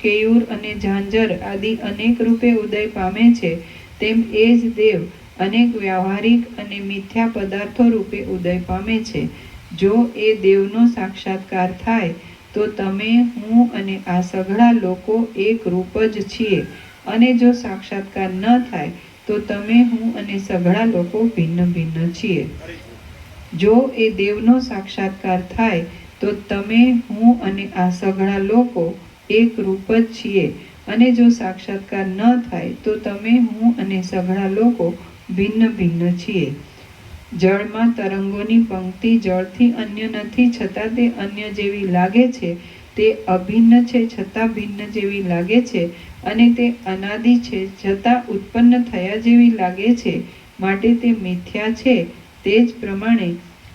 કેયુર અને ઝાંઝર આદિ અનેક રૂપે ઉદય પામે છે, તેમ એ જ દેવ અનેક વ્યાવહારિક અને મિથ્યા પદાર્થો રૂપે ઉદય પામે છે. જો એ દેવનો સાક્ષાત્કાર થાય તો તમે, હું અને આ સઘળા લોકો એક રૂપ જ છીએ, અને જો સાક્ષાત્કાર ન થાય તો તમે, હું અને સઘળા લોકો ભિન્ન ભિન્ન છીએ. જો એ દેવનો સાક્ષાત્કાર થાય તો તમે, હું અને આ સઘળા લોકો એક રૂપ જ છીએ, અને જો સાક્ષાત્કાર ન થાય તો તમે, હું અને સઘળા લોકો ભિન્ન ભિન્ન છીએ. જળમાં તરંગોની પંક્તિ જળથી અન્ય નથી છતાં તે અન્ય જેવી લાગે છે, તે અભિન્ન છે છતાં ભિન્ન જેવી લાગે છે, અને તે અનાદિ છે છતાં ઉત્પન્ન થયા જેવી લાગે છે, માટે તે મિથ્યા છે. તે જ પ્રમાણે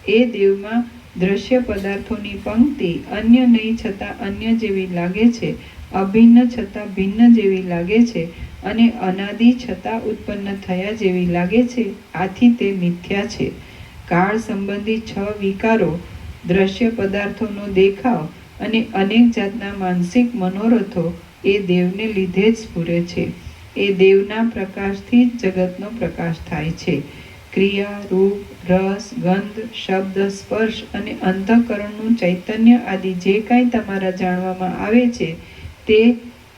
એ દેવમાં દ્રશ્ય પદાર્થોની પંક્તિ અન્ય નહીં છતાં અન્ય જેવી લાગે છે, અભિન્ન છતાં ભિન્ન જેવી લાગે છે, અને અનાદિ છતાં ઉત્પન્ન થયા જેવી લાગે છે. આથી તે મિથ્યા છે. કાળ સંબંધી 6 વિકારો, દ્રશ્ય પદાર્થોનો દેખાવ અને અનેક જાતના માનસિક મનોરથો એ દેવને લીધે જ સ્ફુરે છે. એ દેવના પ્રકાશથી જ જગતનો પ્રકાશ થાય છે. ક્રિયા, રૂપ, રસ, ગંધ, શબ્દ, સ્પર્શ અને અંતઃકરણનું ચૈતન્ય આદિ જે કાંઈ તમારા જાણવામાં આવે છે તે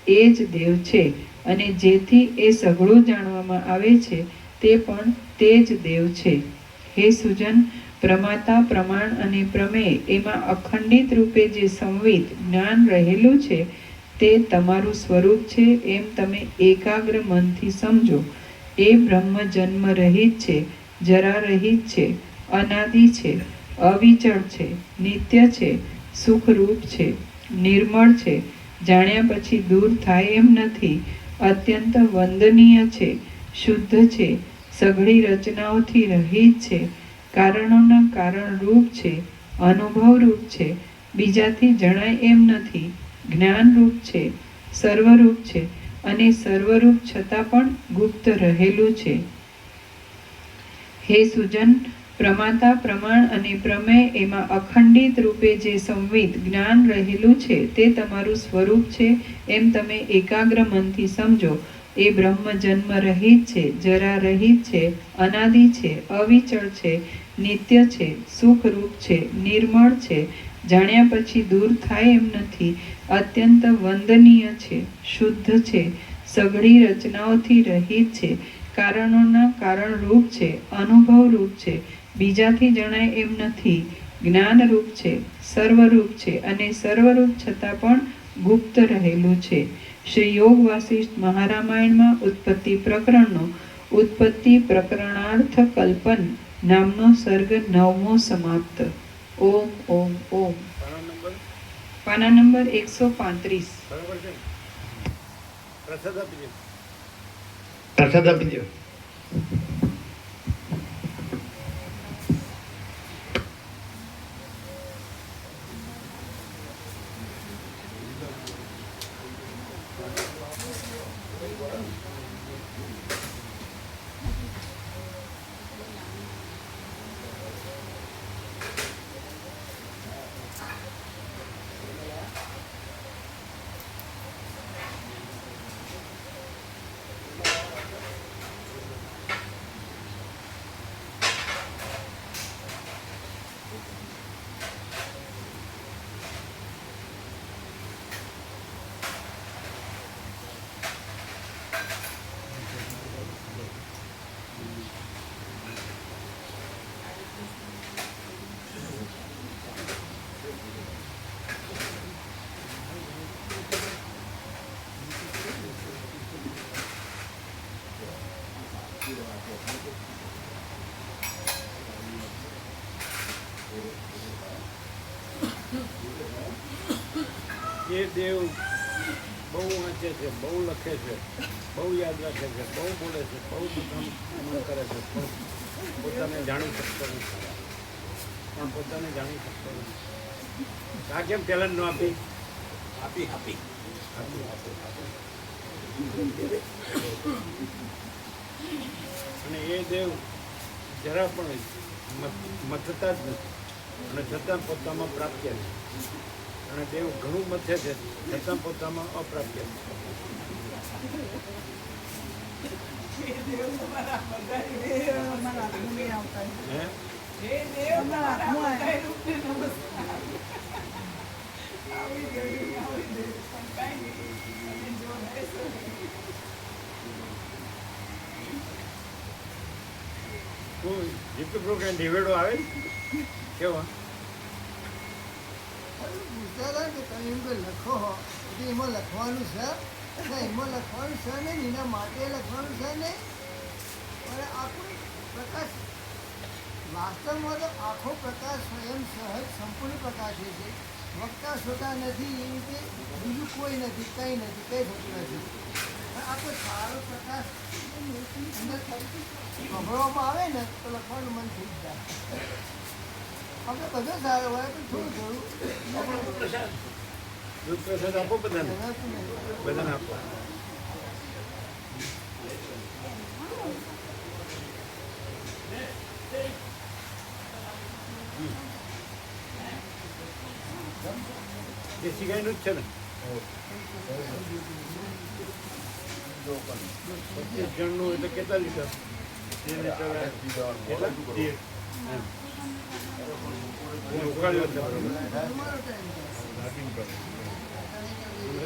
એ જ દેવ છે, અને જેથી એ સઘળું જાણવામાં આવે છે તે પણ તે જ દેવ છે. હે સુજન, પ્રમાતા, પ્રમાણ અને પ્રમેય એમાં અખંડિત રૂપે જે સંવિત જ્ઞાન રહેલું છે તે તમારું સ્વરૂપ છે એમ તમે એકાગ્ર મનથી સમજો. એ બ્રહ્મ જન્મ રહિત છે, જરા રહિત છે, અનાદિ છે, અવિચળ છે, નિત્ય છે, સુખરૂપ છે, નિર્મળ છે, જાણ્યા પછી દૂર થાય એમ નથી, અત્યંત વંદનીય છે, શુદ્ધ છે, સઘળી રચનાઓથી રહિત છે, કારણોના કારણ રૂપ છે, અનુભવ રૂપ છે, બીજાથી જણાય એમ નથી, જ્ઞાન રૂપ છે, સર્વરૂપ છે અને સર્વરૂપ છતાં પણ ગુપ્ત રહેલું છે. હે સુજન, પ્રમાતા, પ્રમાણ અને પ્રમેય એમાં અખંડિત રૂપે જે સંવિત જ્ઞાન રહેલું છે તે તમારું સ્વરૂપ છે એમ તમે એકાગ્ર મનથી સમજો. એ બ્રહ્મ જન્મ રહિત છે, જરા રહિત છે, અનાદિ છે, અવિચળ છે, નિત્ય છે, સુખરૂપ છે, નિર્મળ છે, જાણ્યા પછી દૂર થાય એમ નથી, અત્યંત વંદનીય છે, શુદ્ધ છે, સઘળી રચનાઓથી રહિત છે, કારણોના કારણ રૂપ છે, અનુભવ રૂપ છે, બીજાથી જણાય એમ નથી, જ્ઞાન રૂપ છે, સર્વરૂપ છે અને સર્વરૂપ છતાં પણ ગુપ્ત રહેલું છે. શ્રી યોગ વાસિષ્ઠ મહારામાયણમાં ઉત્પત્તિ પ્રકરણનો ઉત્પત્તિ પ્રકરણાર્થ કલ્પન નામનો સર્ગ 9મો સમાપ્ત. ઓમ ઓમ ઓમ. પાના નંબર પાના નંબર 135. બરાબર છે. પ્રસાદ આપી દો. પ્રસાદ આપી દો. એ દેવ બહુ વાંચે છે, બહુ લખે છે, બહુ યાદ રાખે છે, બહુ બોલે છે, બહુ દુકાન કરે છે, પણ પોતાને જાણી શકતો નથી. પણ પોતાને જાણી શકતો નથી. આ કેમ ટેલેન્ટ ન આપી? અને એ દેવ જરા પણ મથતા જ નથી અને છતાં પોતામાં પ્રાપ્ય છે. અને દેવ ઘણું મથે છે છતાં પોતામાં અપ્રાપ્ય જીતુ પ્રોગ્રામ ડિવેડો આવે કેવા પૂછતા કે તમે એમ કોઈ લખો હો એટલે એમાં લખવાનું છે ના એમાં લખવાનું છે નહીં એના માટે લખવાનું છે નહીં અને આખું પ્રકાશ વાસ્તવમાં તો આખો પ્રકાશ સ્વયં સહજ સંપૂર્ણ પ્રકાશે છે. વક્તા શ્રોતા નથી એ રીતે બીજું કોઈ નથી, કંઈ નથી, કંઈ થતું નથી. આખો સારો પ્રકાશ અંદર ખબરવામાં આવે ને તો લખવાનું મન થઈ જ જાય. આપણે બધો સારો હોય પણ થોડું દૂધ પ્રસાદ આપો બધાને આપો. દેશી ગાયનું જ છે ને? 25 જણનું એટલે કેટલા લીટર? 3 લીટર. ઉકાળ્યો છે બરોબર.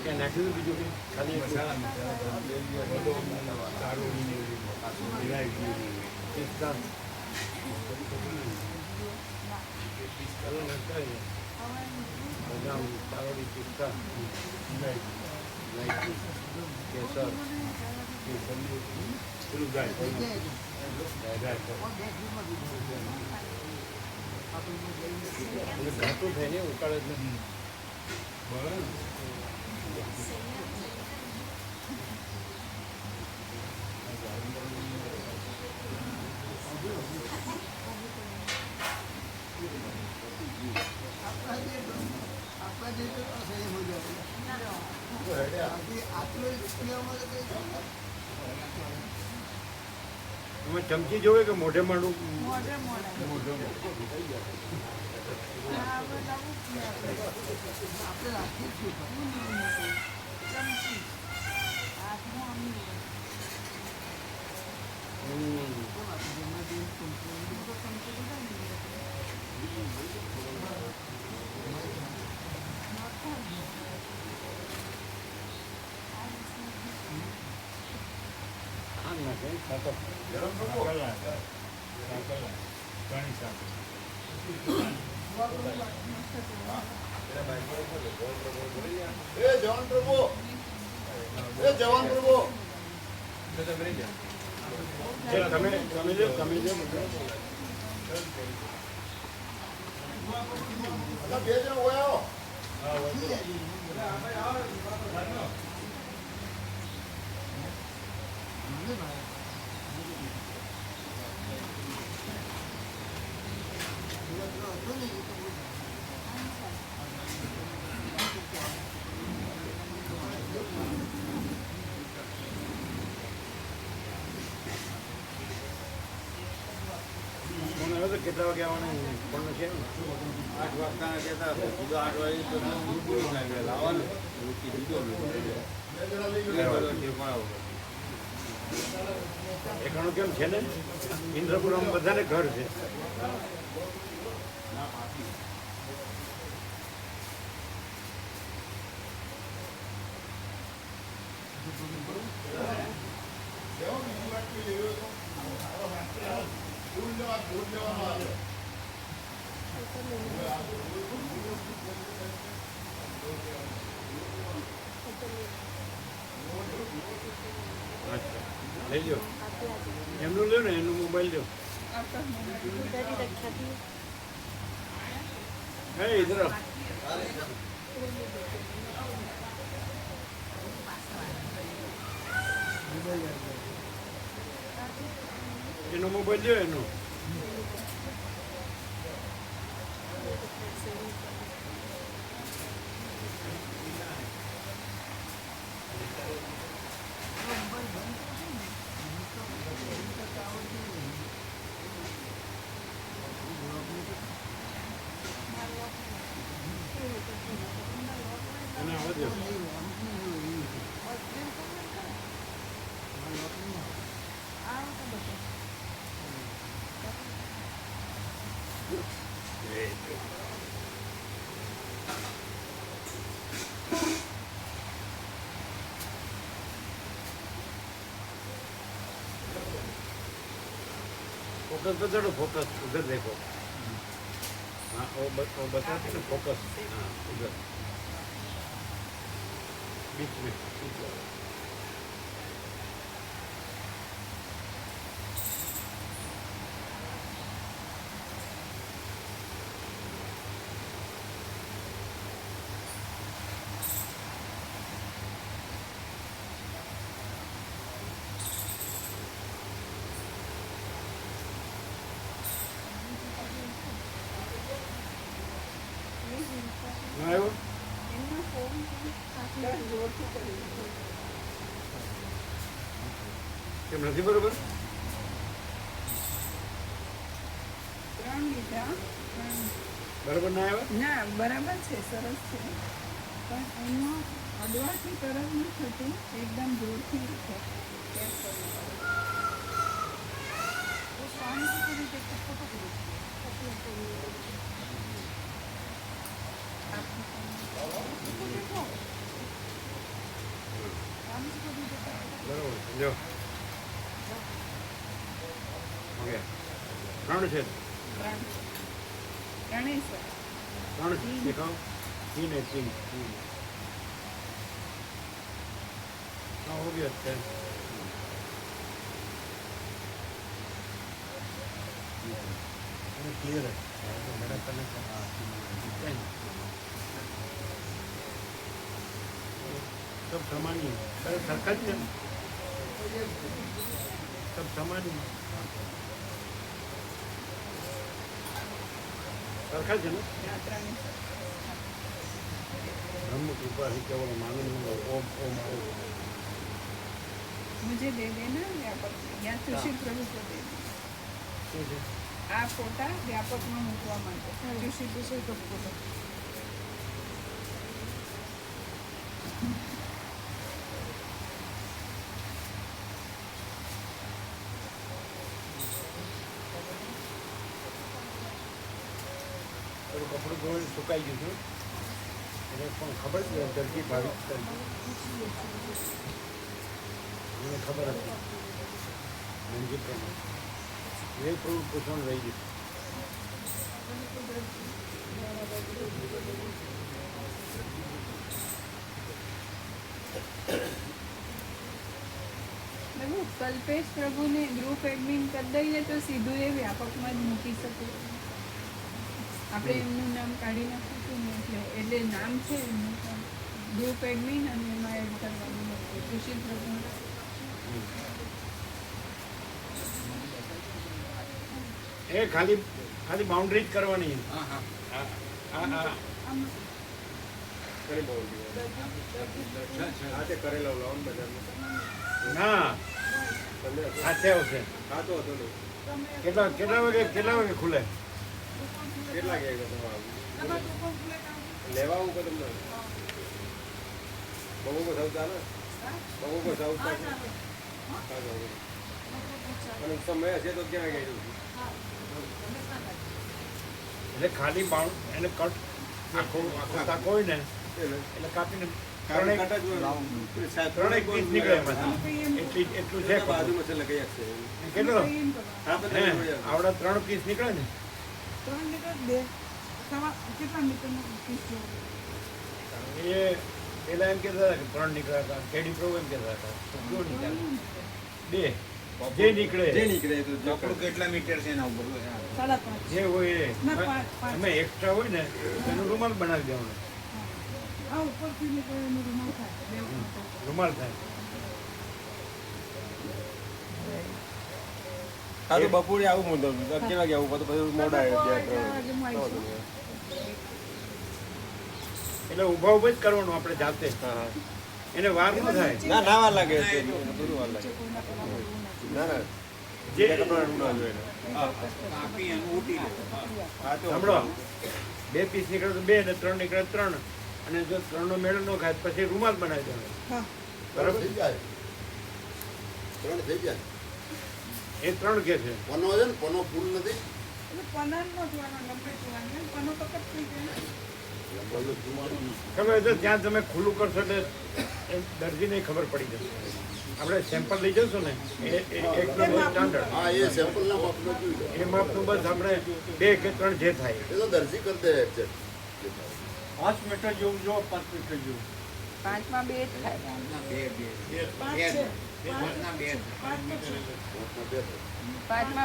કંઈ નાખ્યું બીજું કંઈ? ખાલી સારું કલર નાખતા છે બદામ ચારોડી પિસ્તા ઇલાયચી કેસર પેલું ગાય ઘાટું થાય ને ઉકાળે જ નથી બરાબર आपका दे तो सही हो जाएगा अभी आटलो लेવામાં તો કઈ એમાં ચમચી જોવે કે મોઢે માંડું મોઢે મોઢે આપણે રાખીએ જ છીએ ચમચી હાથમાં અમી ખાંડ નાખે ખાતર ગરમ કરવો ઘણી સાથે જવાન પ્રભુ જવાન પ્રભુ તમે જો બે જણ હોય ફોન આવ્યો તો કેટલા વાગે આવવાનું ફોન છે 8 વાગતા કહેતા હતા સીધો 8 વાગે તો દૂધ નાખે લાવવાનું રોટી દીધો એકાણું કેમ છે ને ઇન્દ્રપુરમ બધાને ઘર છે અચ્છા લઈ લો એમનું લ્યો ને એનું મોબાઈલ લ્યો હે ઇધર એનો મોબાઈલ લ્યો એનો અને આવવા દો फोकस पे चलो फोकस उधर देखो हाँ वो बताते ना फोकस हाँ उधर बीच में આવ્યો કેમ નથી બરોબર 3 લીધા બરોબર ના આવ્યા ના બરાબર છે સરસ છે પણ એમાં અડવાથી તરત ન થતું એકદમ જોરથી ટેપ કરવું બરોબર જો ઓકે ત્રણ છે ગણેશ ત્રણ દેખાવ तीन है तीन हाँ हो गया अच्छा क्लियर है बड़ा कनेक्शन सब समान ही है सरकार है सब समान ही सरकार है ना ब्रह्म कृपा ही केवल मानव ओम ओम ओम मुझे दे देना व्यापक या सुशील प्रभु को दे देना આ ફોટા વ્યાપકમાં મૂકવા માટે સુશીલ પ્રભુ को કપડું ધોઈને સુકાઈ ગયું હતું એને પણ ખબર છે દરજી ભાવિક મને ખબર હતી મંજીત પ્રમાણે એ થોડું પૂછવાનું રહી ગયું देखो कल्पेश प्रभु ने ग्रुप एडमिन कर दઈએ તો સીધું એ વ્યાપકમાં જ મૂકી શકે આપણે એમનું નામ કાઢી નાખીશું ને એટલે નામ છે એમનું ગ્રુપ એડમિન અને એમાં એડ કરવાનું સુશીલ પ્રભુ એ ખાલી ખાલી બાઉન્ડ્રી જ કરવાની હા હા હા હા કરી બોલ આજે કરેલા લાવન બજારમાં ના સાથે આવશે ખાતો હતો ને કેટલા વાગે ખુલે કેટલા કે લેવા આવું કે તમને બહુ કો સૌતા ને બહુ કો સૌતા અને સમય હશે તો ક્યાં ગઈ એટલે ખાલી બાઉન્ડ એને કટ આખો તાકો હોય ને એટલે કાપીને ત્રણેક પીસ નીકળે એમાંથી એટલું છે બાજુમાં છે લગાઈ આપશે કેટલો હા આવડા 3 પીસ નીકળે ને 3 મીટર બે કેટલા મીટરનો પીસ એ પેલા એમ કહેતા હતા કે 3 નીકળ્યા હતા કેડી પ્રો એમ કહેતા હતા જો નીકળ્યા બે જે નીકળે તો કપડું કેટલા મીટર છે એના ઉપર 5.5 જે હોય એ ના, પાંચ. અમે એક્સ્ટ્રા હોય ને એનું રૂમાલ બનાવી દેવાનું આ ઉપરથી નીકળે એનો રૂમાલ થાય બે ઉપર. રૂમાલ થાય સારું બપોરે આવું મુદ્દો કેટલા વાગે આવું પછી મોડા ચાર વાગે હું આવીશ. એટલે ઊભા ઊભા જ કરવાનું આપણે જાતે એને વાર ન થાય ના વાર લાગે થોડું વાર લાગે કોઈના પેલા એવું નથી. ના જે સાંભળો 2 પીસ નીકળે તો 2 ને 3 નીકળે 3 અને જો 3 નો મેળ ન ખાય પછી રૂમાલ બનાવી દેવાનો હા બરાબર થઈ જાય 3 થઈ જાય એ 3 કે છે પનો છે ને પનો ફૂલ નથી એટલે પનારનો જોવાનો લંબાઈ જોવાની પનો તો કટ થઈ જાય ખબર છે ત્યાં તમે ખુલ્લું કરશો એટલે એ દર્દીને ખબર પડી જશે આપણે સેમ્પલ લઈ જશું ને એ એકદમ સ્ટાન્ડર્ડ હા એ સેમ્પલના માપનો જોઈ લો એ માપનું બસ આપણે 2 કે 3 જે થાય એ તો દર્જી કરી દે એક્ઝેક્ટ 5 મીટર જેવું જો 5 મીટર જેવું 5માં 2 થાય 5માં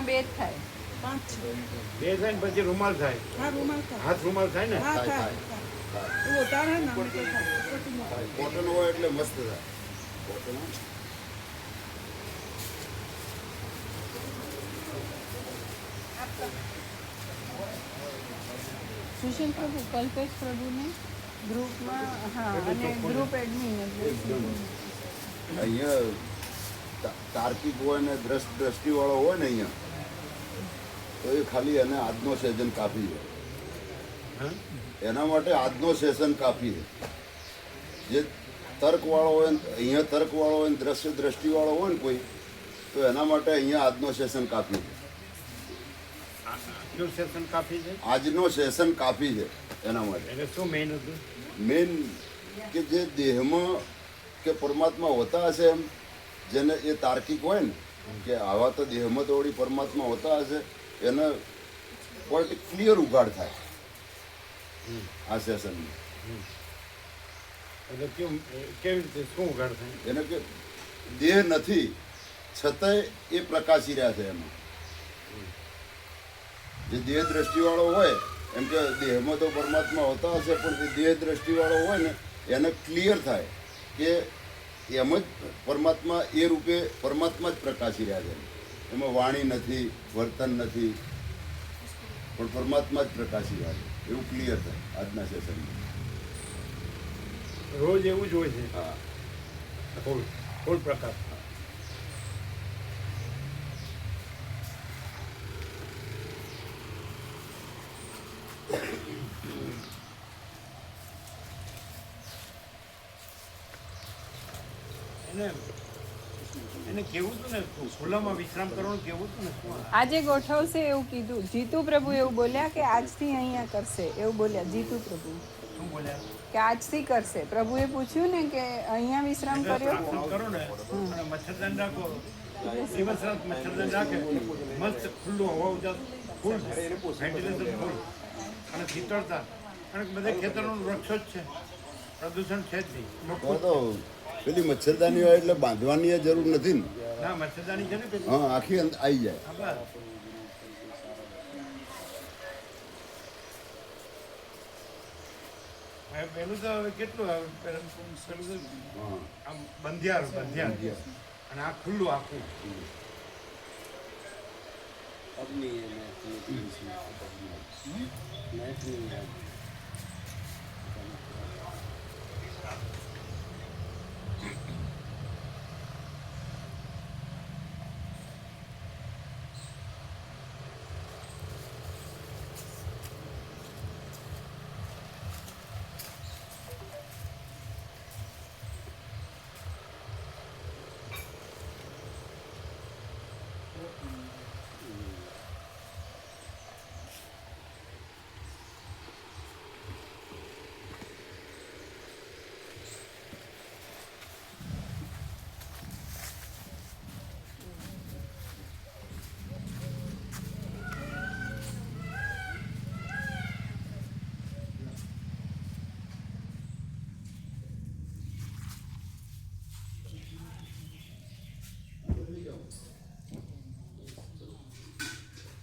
2 થાય 2 થાય ને પછી રૂમાલ થાય હા રૂમાલ થાય હાથ રૂમાલ થાય ને હા થાય, થાય થાય. वो उतार है ना मेरे को था કોટન હોય એટલે મસ્ત થાય કોટન सुशील प्रभु कल्पेश प्रभु ने ગ્રુપમાં હા અને ગ્રુપ એડમિન એટલે અહીંયા તાર્કિક હોય ને દ્રષ્ટિવાળો હોય ને અહીંયા તો એ ખાલી એને આજનો સેશન કાફી છે હા એના માટે આજનો સેશન કાફી છે જે તર્કવાળો હોય ને અહીંયા તર્કવાળો હોય ને દ્રષ્ટિવાળો હોય ને કોઈ તો એના માટે અહીંયા આજનો સેશન કાફી છે આટલું સેશન કાફી છે આજનો સેશન કાફી છે એના માટે એટલે શું મેઇન હતું મેન કે જે દેહમાં કે પરમાત્મા હોતા હશે એમ જેને એ તાર્કિક હોય ને કે આવા તો દેહમાં તો વળી પરમાત્મા હોતા હશે એને ક્લિયર ઉઘાડ થાય આ સેશનમાં. એટલે કેવી રીતે શું ઘડ થાય? એને કે દેહ નથી છતાંય એ પ્રકાશી રહ્યા છે એમાં. જે દેહ દ્રષ્ટિવાળો હોય એમ કે દેહમાં તો પરમાત્મા હોતા હશે, પણ એ દેહ દ્રષ્ટિવાળો હોય ને એને ક્લિયર થાય કે એમ જ પરમાત્મા એ રૂપે પરમાત્મા જ પ્રકાશી રહ્યા છે. એમાં વાણી નથી, વર્તન નથી, પણ પરમાત્મા જ પ્રકાશી રહ્યા છે એવું ક્લિયર થાય આજના સેશનમાં. રોજ એવું જ હોય છે. હા. ફૂલ પ્રકાશ. એને કેવું હતું ને ખુલ્લામાં વિશ્રામ કરવાનું કેવું હતું ને શું? આજે ગોઠવશે એવું કીધું. જીતુ પ્રભુ એવું બોલ્યા કે આજથી અહીંયા કરશે એવું બોલ્યા જીતુ પ્રભુ શું બોલ્યા? કે આજથી કરશે. પ્રભુએ પૂછ્યું ને કે અહીંયા વિશ્રામ કર્યો. આસન કરો ને અને મચ્છરદાન રાખો. દિવસ રાત મચ્છરદાન રાખે મસ્ત ખુલ્લું હવા ઉજાસ ફૂલ વેન્ટિલેશન ફૂલ અને શીતળતા અને બધે ખેતરોનો વૃક્ષો જ છે, પ્રદૂષણ છે જ નહીં. તો પેલી મચ્છરદાની હોય એટલે બાંધવાની એ જરૂર નથી ને. ના મચ્છરદાની છે ને પેલી. હા, આખી આવી જાય. હા, બસ. હવે પેલું તો હવે કેટલું આવે પેલું તો હા. આમ બંધિયાર અને આ ખુલ્લું આખું. અગ્નિ અને